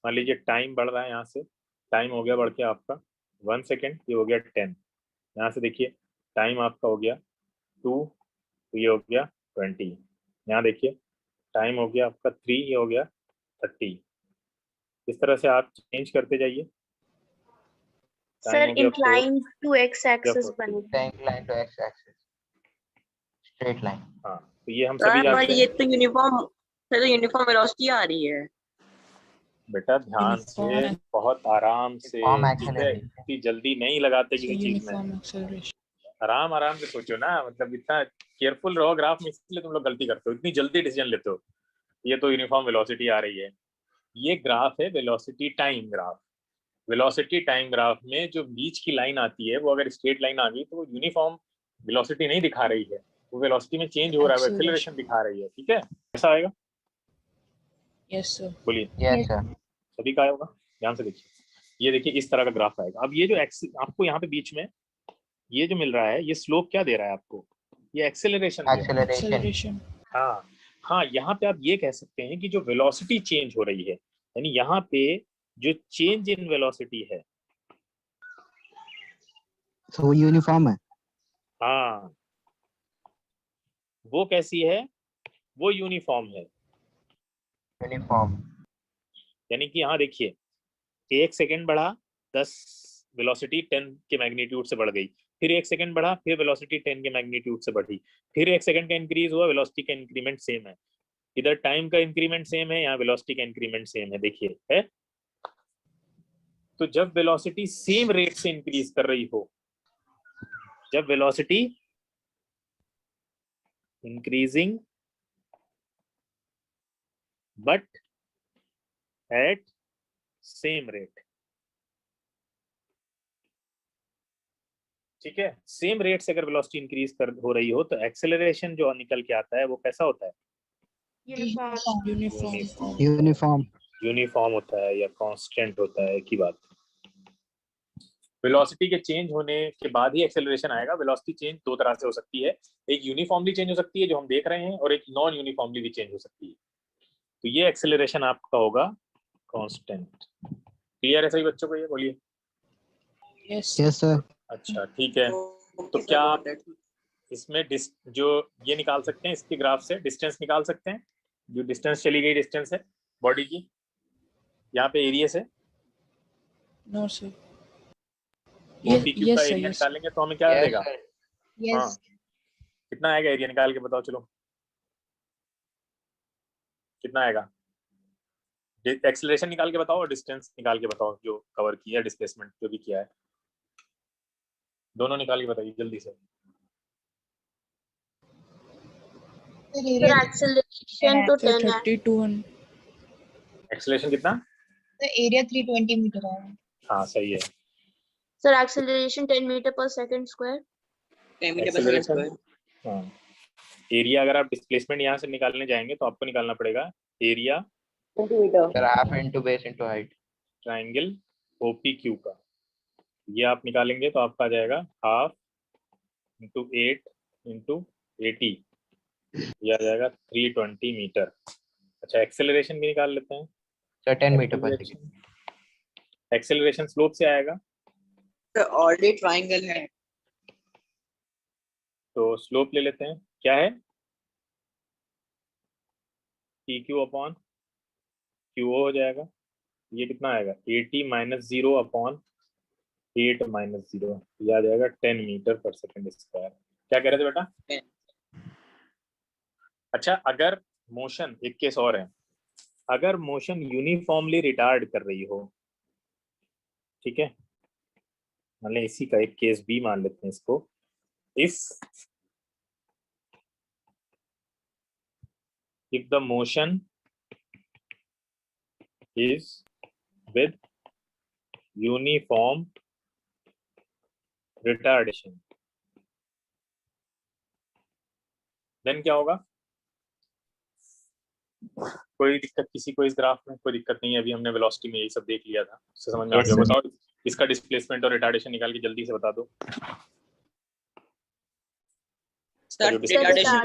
मान लीजिए टाइम बढ़ रहा है, यहाँ से टाइम हो गया बढ़ के आपका 1 सेकेंड, ये हो गया 10, यहाँ से देखिए टाइम आपका हो गया 2, तो ये हो गया 20, यहाँ देखिए टाइम हो गया आपका 3, ये हो गया 30। इस तरह से आप चेंज करते जाइए। Sir, inclined to x axis बनेगा। inclined to x axis straight line। हाँ, तो ये हम सभी जानते हैं। ये तो यूनिफॉर्म वेलोसिटी आ रही है। बेटा ध्यान से, Uniform- बहुत आराम से, Uniform ठीक है, acceleration. इतनी जल्दी नहीं लगाते किसी चीज में, uniform acceleration. आराम आराम से सोचो ना, मतलब इतना केयरफुल रहो ग्राफ में, इसलिए तुम लोग गलती करते हो, इतनी जल्दी डिसीजन लेते हो। ये तो यूनिफॉर्म वेलोसिटी आ रही है, ये ग्राफ है velocity time graph. Velocity time graph में जो बीच की लाइन आती है वो अगर स्ट्रेट लाइन आ गई तो वो यूनिफॉर्म वेलोसिटी नहीं दिखा रही है, वो वेलोसिटी में चेंज हो रहा है, एक्सेलरेशन दिखा रही है, ठीक है, ऐसा आएगा। Yes sir. बोलिए, Yes sir. सभी का होगा, ध्यान से देखिए, ये देखिए इस तरह का ग्राफ आएगा। अब ये जो आपको यहाँ पे बीच में ये जो मिल रहा है, ये स्लोप क्या दे रहा है आपको, ये एक्सेलरेशन दे रहा है। Acceleration. हाँ हाँ, यहाँ पे आप ये कह सकते हैं कि जो वेलोसिटी चेंज हो रही है, यानी यहाँ पे जो चेंज इन वेलोसिटी है, तो वो यूनिफॉर्म है। हाँ वो कैसी है, वो यूनिफॉर्म है। Uniform. यानी कि यहाँ देखिए, 1 सेकंड बढ़ा 10, वेलोसिटी 10 के मैग्नीट्यूड से बढ़ गई, फिर 1 सेकंड बढ़ा, फिर वेलोसिटी 10 के मैग्नीट्यूड से बढ़ी, फिर 1 सेकंड का इंक्रीज हुआ, वेलोसिटी का इंक्रीमेंट सेम है। इधर टाइम का इंक्रीमेंट सेम है, यहाँ वेलोसिटी का इंक्रीमेंट सेम है, देखिए है। तो जब वेलोसिटी सेम रेट से इंक्रीज कर रही हो, जब velocity increasing but at same rate, ठीक है, सेम रेट से अगर वेलोसिटी इंक्रीज कर हो रही हो तो एक्सेलरेशन जो निकल के आता है वो कैसा होता है, यूनिफॉर्म। यूनिफॉर्म होता है या कांस्टेंट होता है, की बात। वेलोसिटी के चेंज होने के बाद ही एक्सेलरेशन आएगा। वेलोसिटी चेंज दो तरह से हो सकती है, एक यूनिफॉर्मली चेंज हो सकती है जो हम देख रहे हैं, और एक नॉन यूनिफॉर्मली भी चेंज हो सकती है। तो ये एक्सेलरेशन आपका होगा कांस्टेंट। क्लियर है सभी बच्चों को, ये बोलिए। Yes. Yes sir. अच्छा ठीक है, तो क्या आप इसमें जो ये निकाल सकते हैं, इसके ग्राफ से डिस्टेंस निकाल सकते हैं, जो डिस्टेंस चली गई डिस्टेंस है बॉडी की, यहाँ पे एरिया से No sir. OP क्यूब का Yes sir. Area Yes. निकालेंगे तो हमें क्या Yes मिलेगा, sir. Yes. हाँ कितना आएगा एरिया, निकाल के बताओ, चलो कितना आएगा, एक्सेलरेशन निकाल के बताओ और डिस्टेंस निकाल के बताओ, जो कवर किया है, डिस्प्लेसमेंट जो भी किया है, दोनों निकाल के बताइए जल्दी से। Sir, Sir, area, acceleration तो Sir 10 है. 32. एक्सेलरेशन कितना, the area 320 meter है. हाँ सही है। Sir, acceleration 10 meter per second square. Acceleration, हाँ एरिया अगर आप डिस्प्लेसमेंट यहाँ से निकालने जाएंगे तो आपको निकालना पड़ेगा area Sir, half into base into height. Triangle OPQ का, ये आप निकालेंगे तो आपका आ जाएगा 1/2 × 8 × 80, ये आ जाएगा 320 मीटर। अच्छा एक्सेलरेशन भी निकाल लेते हैं। Sir, 10 meter per second. Acceleration slope से आएगा, ऑलरेडी ट्राइंगल है, तो स्लोप ले लेते हैं, क्या है PQ/QO हो जाएगा, ये कितना आएगा 80 - 0/8 - 0, ये आ जाएगा 10 मीटर पर सेकंड स्क्वायर। क्या कह रहे थे बेटा? अच्छा अगर मोशन, एक केस और है, अगर मोशन यूनिफॉर्मली रिटार्ड कर रही हो, ठीक है, मान लें इसी का एक केस भी मान लेते हैं इसको, if the motion is with uniform retardation, then क्या होगा? कोई दिक्कत किसी को इस ग्राफ में? कोई दिक्कत नहीं है, अभी हमने वेलोसिटी में यही सब देख लिया था, उससे समझ में आ गया। बताओ इसका डिस्प्लेसमेंट और रिटार्डेशन निकाल के जल्दी से बता दो। सर रिटार्डेशन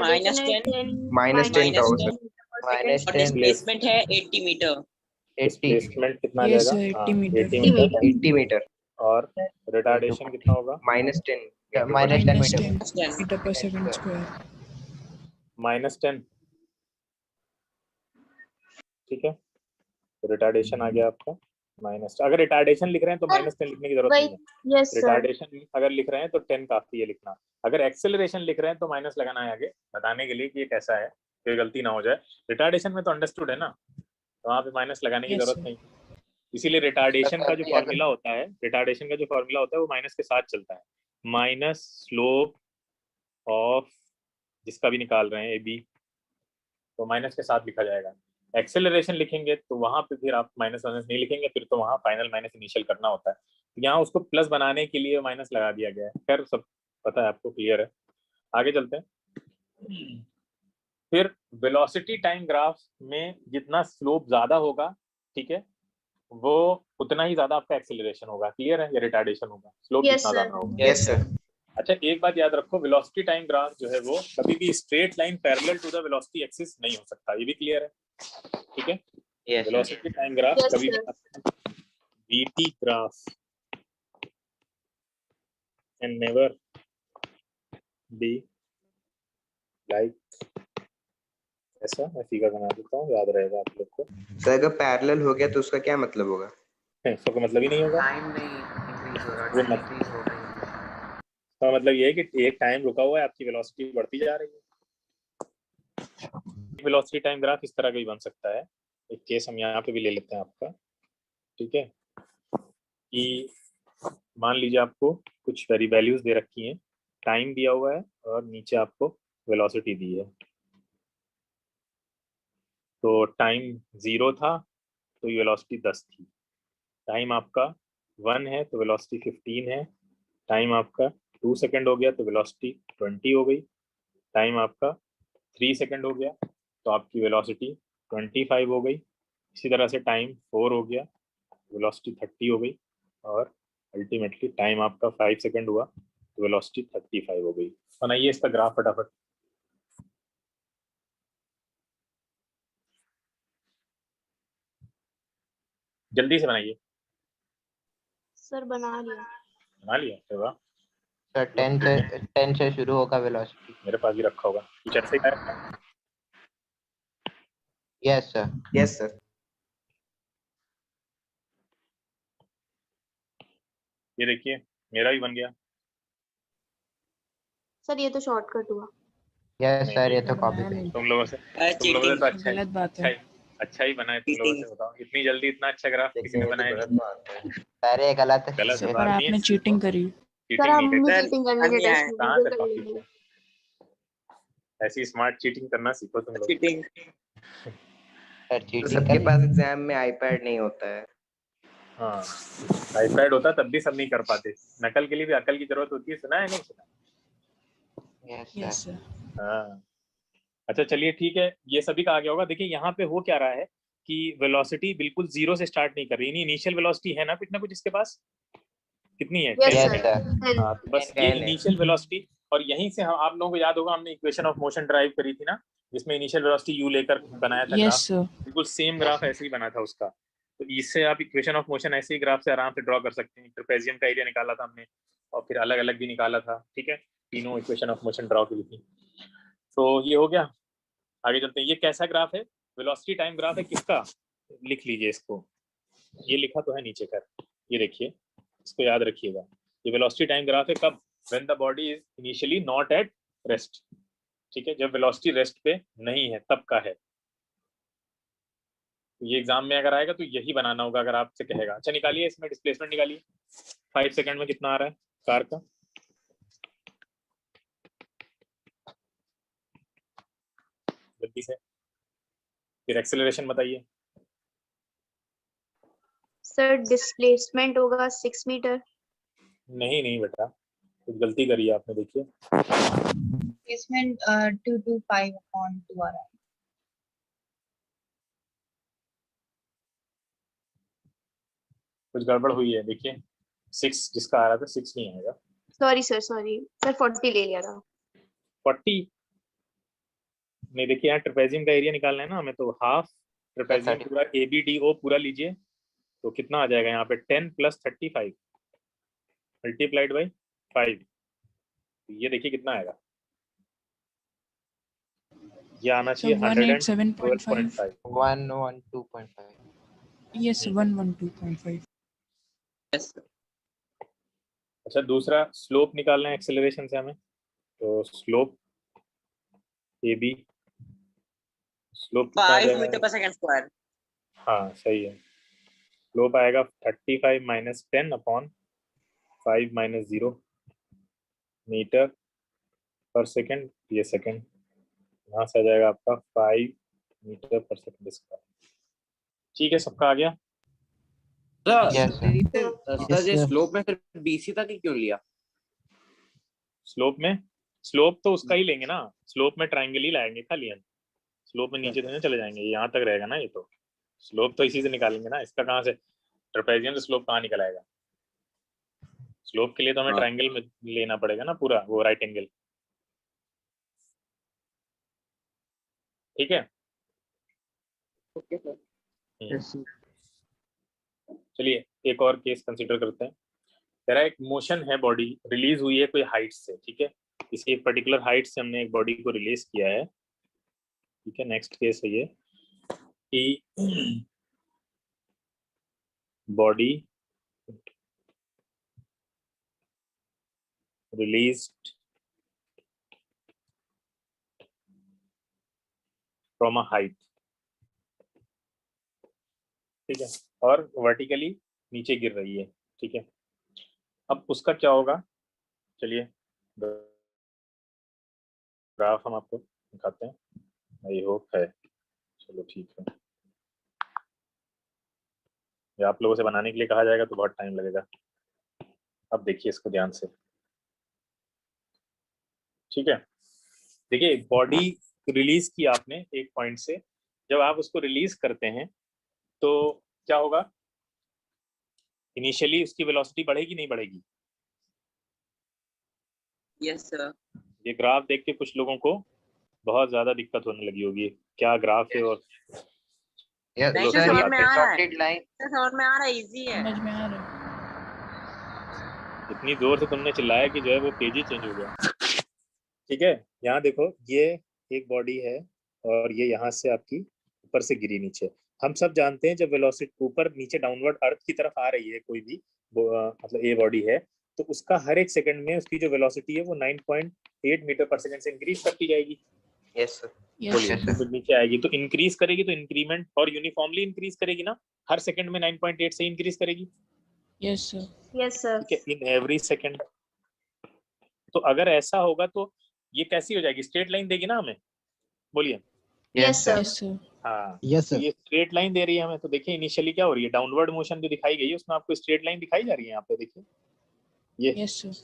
-10 का होगा सर. और डिस्प्लेसमेंट है 80 मीटर। 80. डिस्प्लेसमेंट कितना आ Yes जाएगा? sir. 80 meter. 80 मीटर। 80 meter. और रिटार्डेशन कितना होगा? -10. -10 Minus meter. 10 meter per second square. -10, ठीक है, तो रिटार्डेशन आ गया आपका माइनस। अगर रिटार्डेशन लिख रहे हैं तो -10 लिखने की जरूरत नहीं है, Yes sir. रिटार्डेशन अगर लिख रहे हैं तो 10 काफी है लिखना। अगर एक्सेलरेशन लिख रहे हैं तो माइनस लगाना है आगे, बताने के लिए कि ये कैसा है, कोई गलती ना हो जाए। रिटार्डेशन में तो अंडरस्टूड है ना, तो वहाँ पे माइनस लगाने की Yes, जरूरत sir. नहीं। इसीलिए रिटार्डेशन का जो फॉर्मूला होता है, रिटार्डेशन का जो फॉर्मूला होता है वो माइनस के साथ चलता है, माइनस स्लोप ऑफ जिसका भी निकाल रहे हैं ए बी, तो माइनस के साथ लिखा जाएगा। एक्सेलरेशन लिखेंगे तो वहां पे फिर आप माइनस माइनस नहीं लिखेंगे, फिर तो वहां फाइनल माइनस इनिशियल करना होता है। यहाँ उसको प्लस बनाने के लिए माइनस लगा दिया गया है। खैर सब पता है आपको, क्लियर है। आगे चलते हैं। फिर वेलोसिटी टाइम ग्राफ में जितना स्लोप ज्यादा होगा, ठीक है, वो उतना ही ज्यादा आपका एक्सेलरेशन होगा। क्लियर है? या रिटार्डेशन होगा, स्लोप Yes, जितना sir. ज्यादा होगा। Yes sir. अच्छा एक बात याद रखो, वेलोसिटी टाइम ग्राफ जो है वो कभी भी straight line parallel to the velocity axis नहीं हो सकता, ये भी क्लियर है? ठीक है, Yes, sir. Velocity time graph Yes, कभी sir. VT graph can never be like, ऐसा मैं फिगर बना देता हूँ, याद रहेगा आप लोग को। सर अगर पैरेलल हो गया तो उसका क्या मतलब होगा? इसका कोई मतलब ही नहीं होगा। टाइम नहीं इंक्रीज हो रहा, वो टाइम मत- इंक्रीज हो रही है। इसका मतलब ये है कि एक टाइम रुका हुआ है, आपकी वेलोसिटी बढ़ती जा रही है। वेलोसिटी टाइम ग्राफ इस तरह का भी बन सकता है। एक केस हम यहाँ पे भी ले लेते हैं आपका, ठीक है, कि मान लीजिए आपको कुछ वेरी वैल्यूज दे रखी हैं, टाइम दिया हुआ है और नीचे आपको वेलोसिटी दी है। तो टाइम 0 था तो ये वेलोसिटी 10 थी, टाइम आपका 1 है तो वेलोसिटी 15 है, टाइम आपका 2 सेकंड हो गया तो वेलोसिटी 20 हो गई, टाइम आपका 3 सेकंड हो गया तो आपकी वेलोसिटी 25 हो गई। इसी तरह से टाइम 4 हो गया, वेलोसिटी 30 हो गई, और अल्टीमेटली टाइम आपका 5 सेकंड हुआ तो वेलोसिटी 35 हो गई। बनाइए इसका ग्राफ फटाफट। जल्दी से बनाइए। सर बना लिया। बना लिया? अरे वाह, सर 10 से शुरू होगा वेलोसिटी। मेरे पास भी रखा होगा, कुछ ऐसे ही रखा है। Yes sir. Yes sir. ये देखिए मेरा भी बन गया। सर ये तो शॉर्टकट हुआ। यस सर, ये तो नहीं, कॉपी नहीं। तुम लोगों से तो अच्छा गलत बात है। अच्छा ही बना है तुम लोगों से। बताओ इतनी जल्दी इतना अच्छा ग्राफ किसी ने बनाया नहीं। सर ये गलत है। गलत है, पर बात नहीं आपने है। चीटिंग करी। सर हम चीटिंग भी नहीं चीटिंग करने के टेस्ट में कहाँ Google से कर कॉपी, लेंगे। ऐसी स्मार्ट चीटिंग करना सीखो तुम लोग। सर तो चीटिंग सबके पास एग्जाम में आईपैड नहीं होता है। हाँ, आईपैड होता तब भी सब नहीं कर पाते। नकल के लिए भी अकल की जरूरत होती है, सुना है नहीं सुना? Yes yes sir. सर। हाँ, अच्छा चलिए ठीक है, ये सभी का आ गया होगा। देखिए यहाँ पे हो क्या रहा है कि वेलोसिटी बिल्कुल 0 से स्टार्ट नहीं कर रही, इनिशियल वेलोसिटी है ना कुछ इसके पास, कितनी है? Yes 10 sir. है। हाँ, तो बस ये 10 है। इनिशियल वेलोसिटी, और यहीं से हम, आप लोगों को याद होगा हमने इक्वेशन ऑफ मोशन ड्राइव करी थी ना, जिसमें इनिशियल वेलोसिटी u लेकर बनाया था ग्राफ। Yes sir. बिल्कुल सेम ग्राफ ऐसे ही बना था उसका। तो इससे आप इक्वेशन ऑफ मोशन ऐसे ही ग्राफ से आराम से ड्रॉ कर सकते हैं। ट्रेपेजियम का एरिया निकाला था हमने, और फिर अलग अलग भी निकाला था, ठीक है, तीनों इक्वेशन ऑफ मोशन ड्रॉ की थी। तो ये हो गया। आगे चलते हैं। ये कैसा ग्राफ है? वेलोसिटी टाइम ग्राफ है किसका? लिख लीजिए इसको, ये लिखा तो है नीचे कर, ये देखिए, इसको याद रखिएगा। ये वेलोसिटी टाइम ग्राफ है कब? When the body is initially not at rest, ठीक है, जब वेलोसिटी रेस्ट पे नहीं है तब का है। ये एग्जाम में अगर आएगा तो यही बनाना होगा अगर आपसे कहेगा। अच्छा निकालिए इसमें डिस्प्लेसमेंट निकालिए, 5 सेकंड में कितना आ रहा है कार का? जल्दी से। फिर एक्सेलरेशन बताइए। सर डिस्प्लेसमेंट होगा 6 मीटर। नहीं बेटा, कुछ गलती करी है आपने, देखिए। Displacement 225/2 आ रहा है। कुछ गड़बड़ हुई है, देखिए 6 जिसका आ रहा था 6 नहीं आएगा, सॉरी सर 40 ले लिया था। 40 नहीं। देखिए यहाँ ट्रेपेजियम का एरिया निकालना है ना हमें, तो हाफ ट्रेपेजियम पूरा ABDO पूरा लीजिए, तो कितना आ जाएगा यहाँ पे? 10 + 35 मल्टीप्लाइड बाई 5। ये देखिए कितना आएगा, ये आना So चाहिए 187.5. 112.5। Yes, 112.5. अच्छा दूसरा स्लोप निकालना है एक्सेलरेशन से हमें, तो स्लोप AB, स्लोप कितना आ 5 जाएगा? मीटर पर सेकंड स्क्वायर। हाँ सही है, स्लोप आएगा 35 माइनस 10 अपॉन 5 माइनस 0 मीटर पर सेकेंड, ये सेकेंड, यहाँ से आ जाएगा आपका 5 मीटर पर सेकेंड स्क्वायर। ठीक है, सबका आ गया। Yes, sir. Yes, सर ये sir. स्लोप में फिर BC तक ही क्यों लिया? स्लोप में, स्लोप तो उसका ही लेंगे ना, स्लोप में ट्रायंगल ही लाएंगे खाली हम, स्लोप में नीचे तो नहीं चले जाएंगे, यहाँ तक रहेगा ना, ये तो स्लोप तो इसी से निकालेंगे ना, इसका कहाँ से ट्रेपेजियम से स्लोप कहाँ निकल आएगा? स्लोप के लिए तो हमें हाँ। ट्रायंगल में लेना पड़ेगा ना पूरा, वो राइट एंगल। ठीक है, ओके सर। Yes, sir. चलिए एक और केस कंसीडर करते हैं। तेरा एक मोशन है, बॉडी रिलीज हुई है कोई हाइट से, ठीक है, किसी एक पर्टिकुलर हाइट से हमने एक बॉडी को रिलीज किया है, ठीक है। नेक्स्ट केस है ये कि body released from a height, ठीक है, और वर्टिकली नीचे गिर रही है, ठीक है। अब उसका क्या होगा, चलिए ग्राफ हम आपको दिखाते हैं, आई होप है, चलो ठीक है। ये आप लोगों से बनाने के लिए कहा जाएगा तो बहुत टाइम लगेगा। अब देखिए इसको ध्यान से, ठीक है। देखिए बॉडी रिलीज की आपने एक पॉइंट से, जब आप उसको रिलीज करते हैं तो क्या होगा, इनिशियली उसकी वेलोसिटी बढ़ेगी नहीं बढ़ेगी? Yes sir. ये ग्राफ देख के कुछ लोगों को बहुत ज्यादा दिक्कत होने लगी होगी, क्या ग्राफ है और Yes, नहीं sir, समझ ये में आ रहा है, dotted line. समझ में आ रहा है, इजी है। समझ में आ रहा है। इतनी जोर से तुमने चिल्लाया कि जो है वो पेज ही चेंज हो गया। ठीक है, यहाँ देखो ये एक बॉडी है और ये यहाँ से आपकी ऊपर से गिरी नीचे। हम सब जानते हैं जब वेलोसिटी ऊपर नीचे डाउनवर्ड अर्थ की तरफ आ रही है कोई भी मतलब ए बॉडी है, तो उसका हर एक सेकंड में उसकी जो वेलोसिटी है वो 9.8 मीटर पर सेकंड से इंक्रीज करती जाएगी। Yes sir. बोलिए, तो नीचे आएगी तो इंक्रीज करेगी, तो इंक्रीमेंट और यूनिफॉर्मली इंक्रीज करेगी ना, हर सेकंड में 9.8 से इंक्रीज करेगी। Yes sir. Yes sir. ठीक है, इन एवरी सेकंड। तो अगर ऐसा होगा तो ये कैसी हो जाएगी, स्ट्रेट लाइन देगी ना हमें? बोलिए। Yes sir. Yes sir. हाँ, Yes, तो sir. ये स्ट्रेट लाइन दे रही है हमें, तो देखिए इनिशियली क्या हो रही है, डाउनवर्ड मोशन जो दिखाई गई है उसमें आपको स्ट्रेट लाइन दिखाई जा रही है। यहाँ पे देखिए ये यस सर।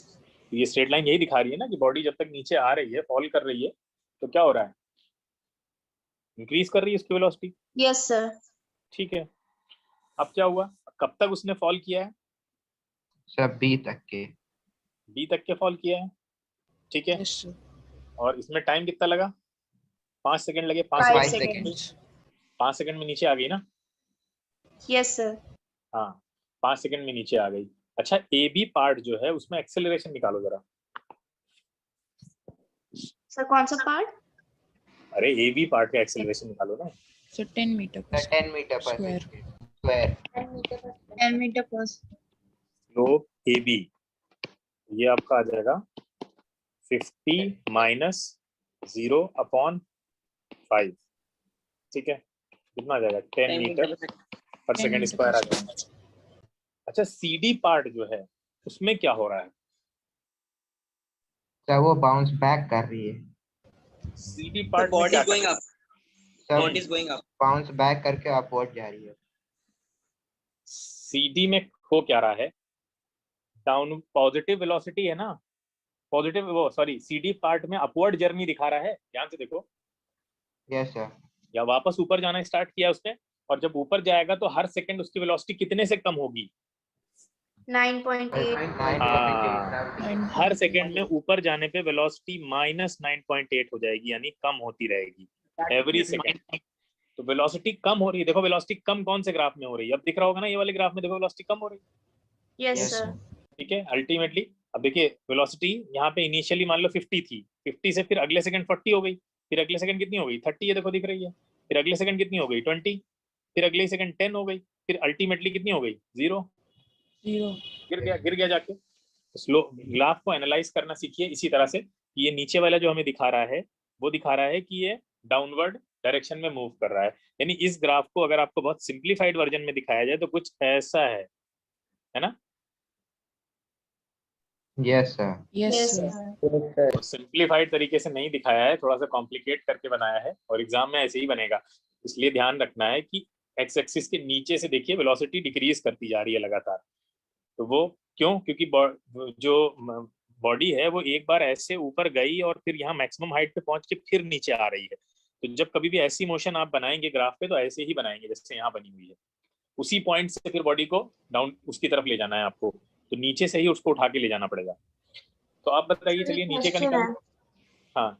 ये स्ट्रेट लाइन यही दिखा रही है ना कि बॉडी जब तक नीचे आ रही है, फॉल कर रही है, तो क्या हो रहा है, इंक्रीज कर रही है उसकी वेलोसिटी। Yes sir. ठीक है, अब क्या हुआ, कब तक उसने फॉल किया है? सब बी तक के। बी तक के फॉल किया है, ठीक है। Yes sir. और इसमें टाइम कितना लगा, 5 सेकंड लगे। 5 5 सेकंड, सेकेंड्स। 5 सेकंड में नीचे आ गई ना? Yes sir. हाँ, 5 सेकंड में नीचे आ गई। अच्छा, ए बी पार्ट जो है उसमें एक्सेलरेशन निकालो जरा। सर कौन सा पार्ट? अरे ए बी पार्ट का एक्सेलरेशन निकालो ना। सर 10 मीटर पर 10 मीटर पर Square. स्क्वायर। 10 मीटर पर स्लोप ए बी ये आपका आ जाएगा 50 माइनस 0 अपॉन 5, ठीक है, कितना आ जाएगा, 10 मीटर पर सेकंड स्क्वायर आ जाएगा। अच्छा, सी डी पार्ट जो है उसमें क्या हो रहा है? सर वो बाउंस बैक कर रही है। C D part body going up, body is सब गोइंग अप। बाउंस बैक करके अपवर्ड जा रही है। सी डी में हो क्या रहा है, डाउन पॉजिटिव वेलोसिटी है ना, पॉजिटिव वो सॉरी सी डी पार्ट में अपवर्ड जर्नी दिखा रहा है, ध्यान से देखो। Yes sir. या वापस ऊपर जाना स्टार्ट किया उसने, और जब ऊपर जाएगा तो हर सेकंड उसकी वेलोसिटी कितने से कम होगी? 9.8। हर सेकंड में ऊपर जाने पे वेलोसिटी माइनस 9.8 हो जाएगी, यानी कम होती रहेगी एवरी सेकंड। तो वेलोसिटी कम हो रही है, देखो वेलोसिटी कम कौन से ग्राफ में हो रही है, अब दिख रहा होगा ना ये वाले ग्राफ में, देखो वेलोसिटी कम हो रही है। Yes sir. ठीक है, अल्टीमेटली अब देखिए वेलोसिटी यहाँ पे इनिशियली मान लो 50 थी, 50 से फिर अगले सेकंड 40 हो गई, फिर अगले सेकंड कितनी हो गई, 30, ये देखो दिख रही है, फिर अगले सेकंड कितनी हो गई, 20, फिर अगले सेकंड 10 हो गई, फिर अल्टीमेटली कितनी हो गई, 0 गिर गया जाके। स्लो ग्राफ को एनालाइज करना सीखिए इसी तरह से। ये नीचे वाला जो हमें दिखा रहा है वो दिखा रहा है कि ये डाउनवर्ड डायरेक्शन में मूव कर रहा है। यानी इस ग्राफ को अगर आपको बहुत सिंप्लीफाइड वर्जन में दिखाया जाए तो कुछ ऐसा है ना? Yes sir. Yes sir. Simplified तरीके से नहीं दिखाया है, थोड़ा सा कॉम्प्लिकेट करके बनाया है और एग्जाम में ऐसे ही बनेगा। इसलिए ध्यान रखना है कि एक्स एक्सिस के नीचे से देखिए वेलोसिटी डिक्रीज करती जा रही है लगातार। तो वो क्यों? क्योंकि जो बॉडी है वो एक बार ऐसे ऊपर गई और फिर यहाँ मैक्सिमम हाइट पे पहुंच के फिर नीचे आ रही है। तो जब कभी भी ऐसी मोशन आप बनाएंगे ग्राफ पे तो ऐसे ही बनाएंगे जैसे यहाँ बनी हुई है। उसी पॉइंट से फिर बॉडी को डाउन उसकी तरफ ले जाना है आपको, तो नीचे से ही उसको उठा के ले जाना पड़ेगा। तो आप बताइए, चलिए नीचे का निकाल। हाँ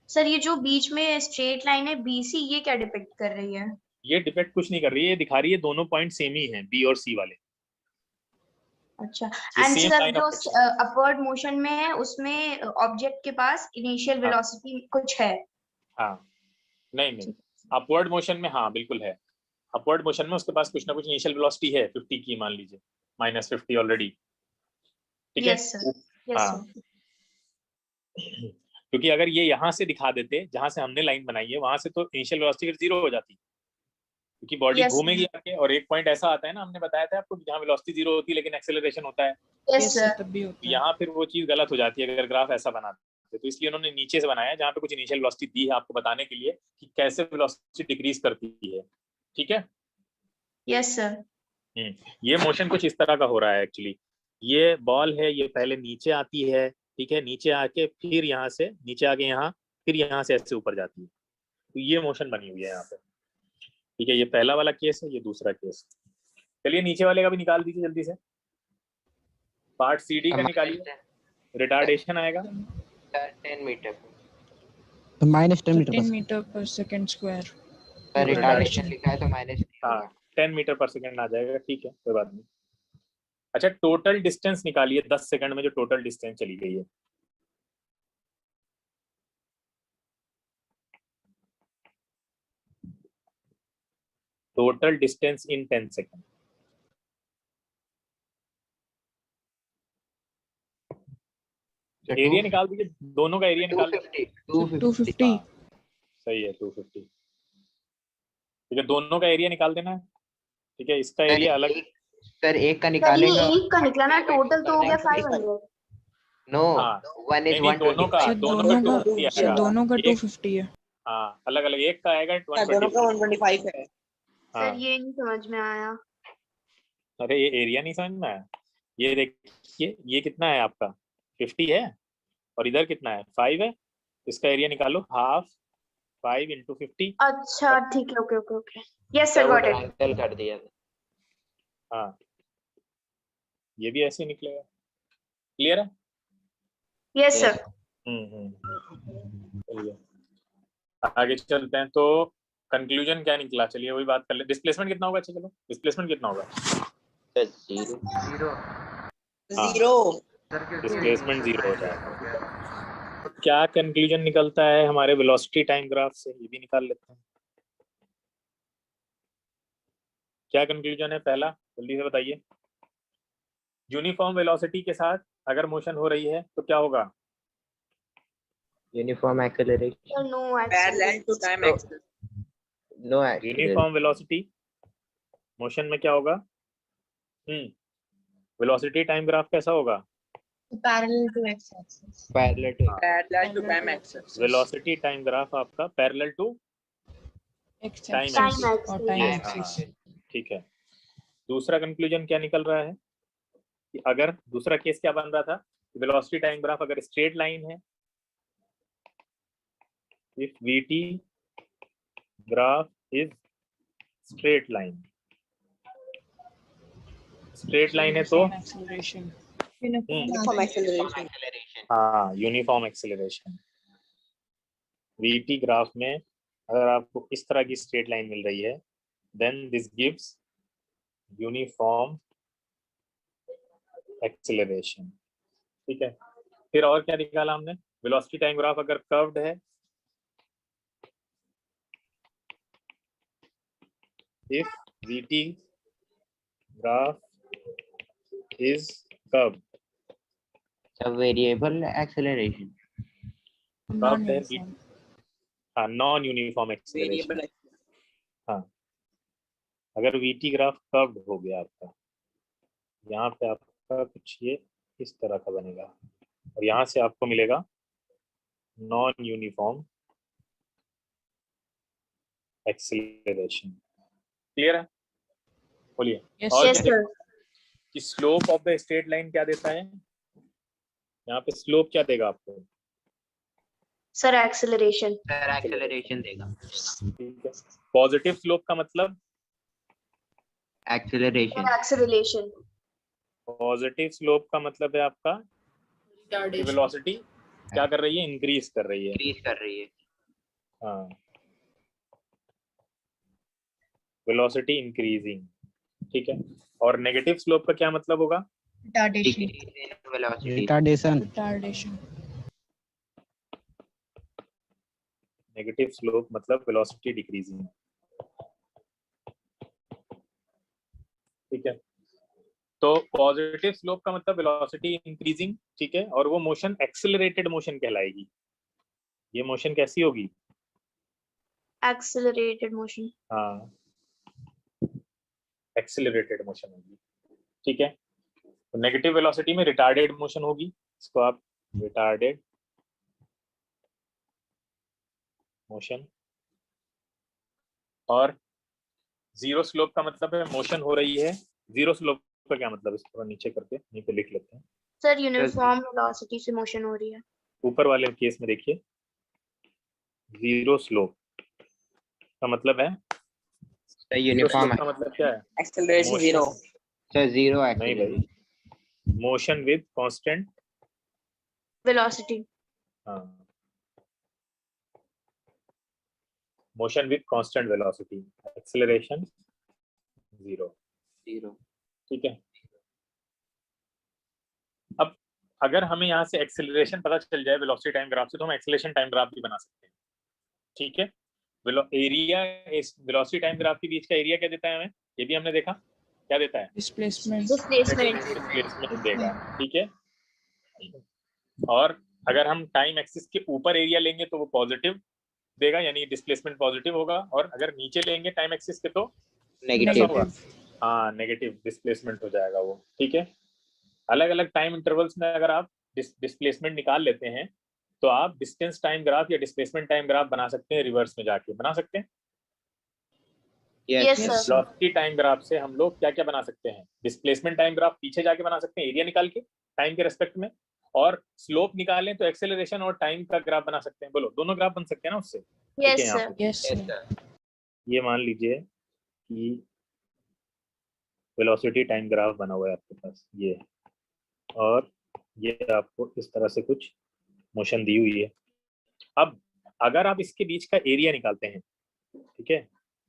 सर, ये जो बीच में स्ट्रेट लाइन है बीसी, ये क्या डिपिक्ट कर रही है? ये डिपेक्ट कुछ नहीं कर रही है, ये दिखा रही है दोनों पॉइंट सेम ही हैं, बी और सी वाले। अच्छा, ये एंड same सर line जो of अपवर्ड मोशन में है उसमें ऑब्जेक्ट के पास इनिशियल हाँ। वेलोसिटी कुछ है? हाँ नहीं, अपवर्ड मोशन में हाँ बिल्कुल है। अपवर्ड मोशन में उसके पास कुछ ना कुछ इनिशियल वेलोसिटी है, 50 की मान लीजिए, -50 ऑलरेडी। ठीक है। यस सर, यस हाँ सर। क्योंकि अगर ये यहाँ से दिखा देते जहां से हमने लाइन बनाई है वहां से, तो इनिशियल वेलोसिटी फिर 0 हो जाती, क्योंकि बॉडी Yes, घूमेगी आके और एक पॉइंट ऐसा आता है ना, हमने बताया था आपको, जहाँ वेलोसिटी 0 होती है लेकिन एक्सेलरेशन होता है। Yes sir. तब भी होता है। यहाँ फिर वो चीज गलत हो जाती है अगर ग्राफ ऐसा बनाते। तो इसलिए उन्होंने नीचे से बनाया जहाँ पे कुछ इनिशियल वेलोसिटी दी है आपको बताने के लिए कि कैसे वेलोसिटी डिक्रीज करती है। ठीक है। Yes sir. ये मोशन कुछ इस तरह का हो रहा है एक्चुअली। ये बॉल है, ये पहले नीचे आती है, ठीक है, नीचे आके फिर यहाँ से नीचे आके यहाँ, फिर यहाँ से ऐसे ऊपर जाती है। तो ये मोशन बनी हुई है यहाँ पे। ठीक है, ये पहला वाला केस है, ये दूसरा केस। चलिए नीचे वाले का भी निकाल दीजिए जल्दी से। पार्ट CD का निकालिए, रिटार्डेशन आएगा 10 मीटर -10 मीटर पर सेकंड स्क्वायर। पर रिटार्डेशन लिखा है तो माइनस हाँ 10 मीटर पर सेकंड आ जाएगा। ठीक है, कोई बात नहीं। अच्छा, टोटल डिस्टेंस निकालिए 10 सेकंड में जो टोटल डिस्टेंस चली गई है। Total distance in 10 second. Area निकाल दीजिए, दोनों का एरिया निकाल दीजिए। 250। सही है, 250। ठीक है, दोनों का एरिया निकाल देना है। ठीक है, इसका एरिया अलग। सर एक का सर ये निकालेंगे। एक का निकला ना, टोटल तो हो गया 500। नो, हाँ, वन इज नहीं, दोनों का 250 आएगा। दोनों का एक- 250 है। हाँ, अलग अलग, एक का आएगा दोनों का 125 है। हाँ। सर ये नहीं समझ में आया। अरे ये एरिया नहीं समझ में आया? ये देखिए, ये कितना है आपका, 50 है, और इधर कितना है, 5 है। इसका एरिया निकालो, हाफ 5 × 50। अच्छा ठीक है, okay okay okay. Yes sir, got it. Triangle कर दिया। हाँ, ये भी ऐसे ही निकलेगा। क्लियर है? Yes sir. चलिए आगे चलते हैं। तो कंक्लूजन क्या निकला, चलिए वही बात कर ले। डिस्प्लेसमेंट कितना होगा? अच्छा चलो, डिस्प्लेसमेंट कितना होगा? 0। डिस्प्लेसमेंट 0 हो जाएगा। क्या कंक्लूजन निकलता है हमारे वेलोसिटी टाइम ग्राफ से, ये भी निकाल लेते हैं। क्या कंक्लूजन है पहला, जल्दी से बताइए। यूनिफॉर्म वेलोसिटी के साथ अगर मोशन हो रही है तो क्या होगा? Uniform acceleration. No parallel to time axis. No uniform velocity motion में क्या होगा? वेलोसिटी टाइम ग्राफ कैसा होगा? Parallel to x axis. Parallel to time axis. Velocity time graph आपका पैरेलल टू टाइम एक्सिस। और टाइम एक्सिस। ठीक है। दूसरा कंक्लूजन क्या निकल रहा है कि अगर दूसरा केस क्या बन रहा था, वेलोसिटी टाइम ग्राफ अगर स्ट्रेट लाइन है, if VT graph is straight line, straight line है तो एक्सेलरेशन। Uniform acceleration. हाँ, यूनिफॉर्म एक्सेलरेशन। VT ग्राफ में अगर आपको इस तरह की स्ट्रेट लाइन मिल रही है, then this gives uniform acceleration. ठीक है। फिर और क्या निकाला हमने? वेलोसिटी टाइम ग्राफ अगर कर्व्ड है, if VT graph is curved, variable acceleration. curved है VT, हाँ नॉन यूनिफॉर्म एक्सेलरेशन। वेरिएबल हाँ अगर वीटी ग्राफ कर्व्ड हो गया आपका, यहाँ पे आपका कुछ ये इस तरह का बनेगा और यहाँ से आपको मिलेगा नॉन यूनिफॉर्म एक्सेलरेशन। क्लियर है? बोलिए। और यस सर। कि slope of the straight line क्या देता है? यहाँ पे स्लोप क्या देगा आपको? Sir acceleration. सर एक्सेलरेशन देगा। ठीक है। पॉजिटिव स्लोप का मतलब? एक्सेलरेशन। एक्सेलरेशन। पॉजिटिव स्लोप का मतलब है आपका वेलोसिटी क्या कर रही है? इंक्रीज कर रही है। इंक्रीज कर रही है। हाँ वेलोसिटी इंक्रीजिंग। ठीक है। और नेगेटिव स्लोप का क्या मतलब होगा? Retardation. Decrease in velocity. Retardation. Negative slope मतलब वेलोसिटी डिक्रीजिंग। ठीक है। तो पॉजिटिव स्लोप का मतलब वेलोसिटी इंक्रीजिंग। ठीक है। और वो मोशन एक्सेलरेटेड मोशन कहलाएगी। ये मोशन कैसी होगी? Accelerated motion. हाँ एक्सेलरेटेड मोशन होगी। ठीक है। तो नेगेटिव वेलोसिटी में रिटार्डेड मोशन होगी, इसको आप रिटार्डेड मोशन। और जीरो स्लोप का मतलब है मोशन हो रही है। जीरो स्लोप का क्या मतलब? इसको नीचे करके यहीं पे लिख लेते हैं। सर यूनिफॉर्म वेलोसिटी से मोशन हो रही है। ऊपर वाले केस में देखिए जीरो स्लोप का मतलब है, सर जीरो यूनिफॉर्म स्लोप का मतलब क्या है? Acceleration zero. सर जीरो नहीं भाई, मोशन विद कांस्टेंट वेलोसिटी। हाँ motion with constant velocity, acceleration zero. ठीक है। अब अगर हमें यहाँ से एक्सेलरेशन पता चल जाए वेलोसिटी टाइम ग्राफ से, तो हम एक्सेलरेशन टाइम ग्राफ भी बना सकते हैं। ठीक है। एरिया वेलोसिटी टाइम ग्राफ के बीच का एरिया क्या देता है हमें? ये भी हमने देखा क्या देता है? Displacement. डिस्प्लेसमेंट देगा। ठीक है। और अगर हम टाइम एक्सिस के ऊपर एरिया लेंगे तो वो पॉजिटिव देगा, यानी डिस्प्लेसमेंट पॉजिटिव होगा। और अगर नीचे लेंगे टाइम एक्सिस के तो नेगेटिव होगा, हाँ नेगेटिव डिस्प्लेसमेंट हो जाएगा वो। ठीक है। अलग अलग टाइम इंटरवल्स में अगर आप डिस्प्लेसमेंट निकाल लेते हैं तो आप डिस्टेंस टाइम ग्राफ या डिस्प्लेसमेंट टाइम ग्राफ बना सकते हैं। रिवर्स में जाके बना सकते हैं। Yes sir. Velocity time graph से हम लोग क्या क्या बना सकते हैं? डिस्प्लेसमेंट टाइम ग्राफ पीछे जाके बना सकते हैं एरिया निकाल के टाइम के रेस्पेक्ट में, और स्लोप निकालें तो एक्सेलरेशन और टाइम का ग्राफ बना सकते हैं। बोलो दोनों ग्राफ बन सकते हैं ना उससे? Yes sir. Yes, sir. ये मान लीजिए कि वेलोसिटी टाइम ग्राफ बना हुआ है आपके पास ये, और ये आपको इस तरह से कुछ मोशन दी हुई है। अब अगर आप इसके बीच का एरिया निकालते हैं, ठीक है,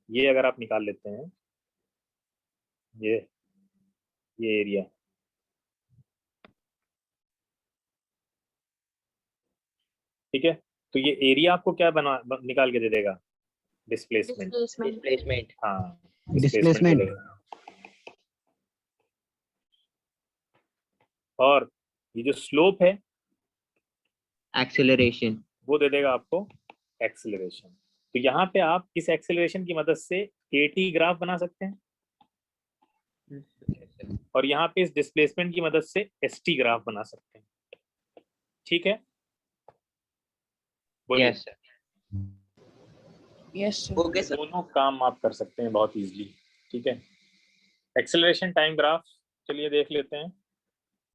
ये अगर आप निकाल लेते हैं ये एरिया, ठीक है, तो ये एरिया आपको क्या निकाल के दे देगा? डिस्प्लेसमेंट। डिस्प्लेसमेंट। हाँ डिस्प्लेसमेंट। और ये जो स्लोप है एक्सेलरेशन। वो दे देगा आपको एक्सेलरेशन। तो यहाँ पे आप इस एक्सेलरेशन की मदद से एटी ग्राफ बना सकते हैं, और यहाँ पे इस डिस्प्लेसमेंट की मदद से एसटी ग्राफ बना सकते हैं। ठीक है, बोलिए। Yes sir. Yes, sir. Okay sir. दोनों काम आप कर सकते हैं बहुत इजीली। ठीक है। एक्सेलरेशन टाइम ग्राफ चलिए देख लेते हैं।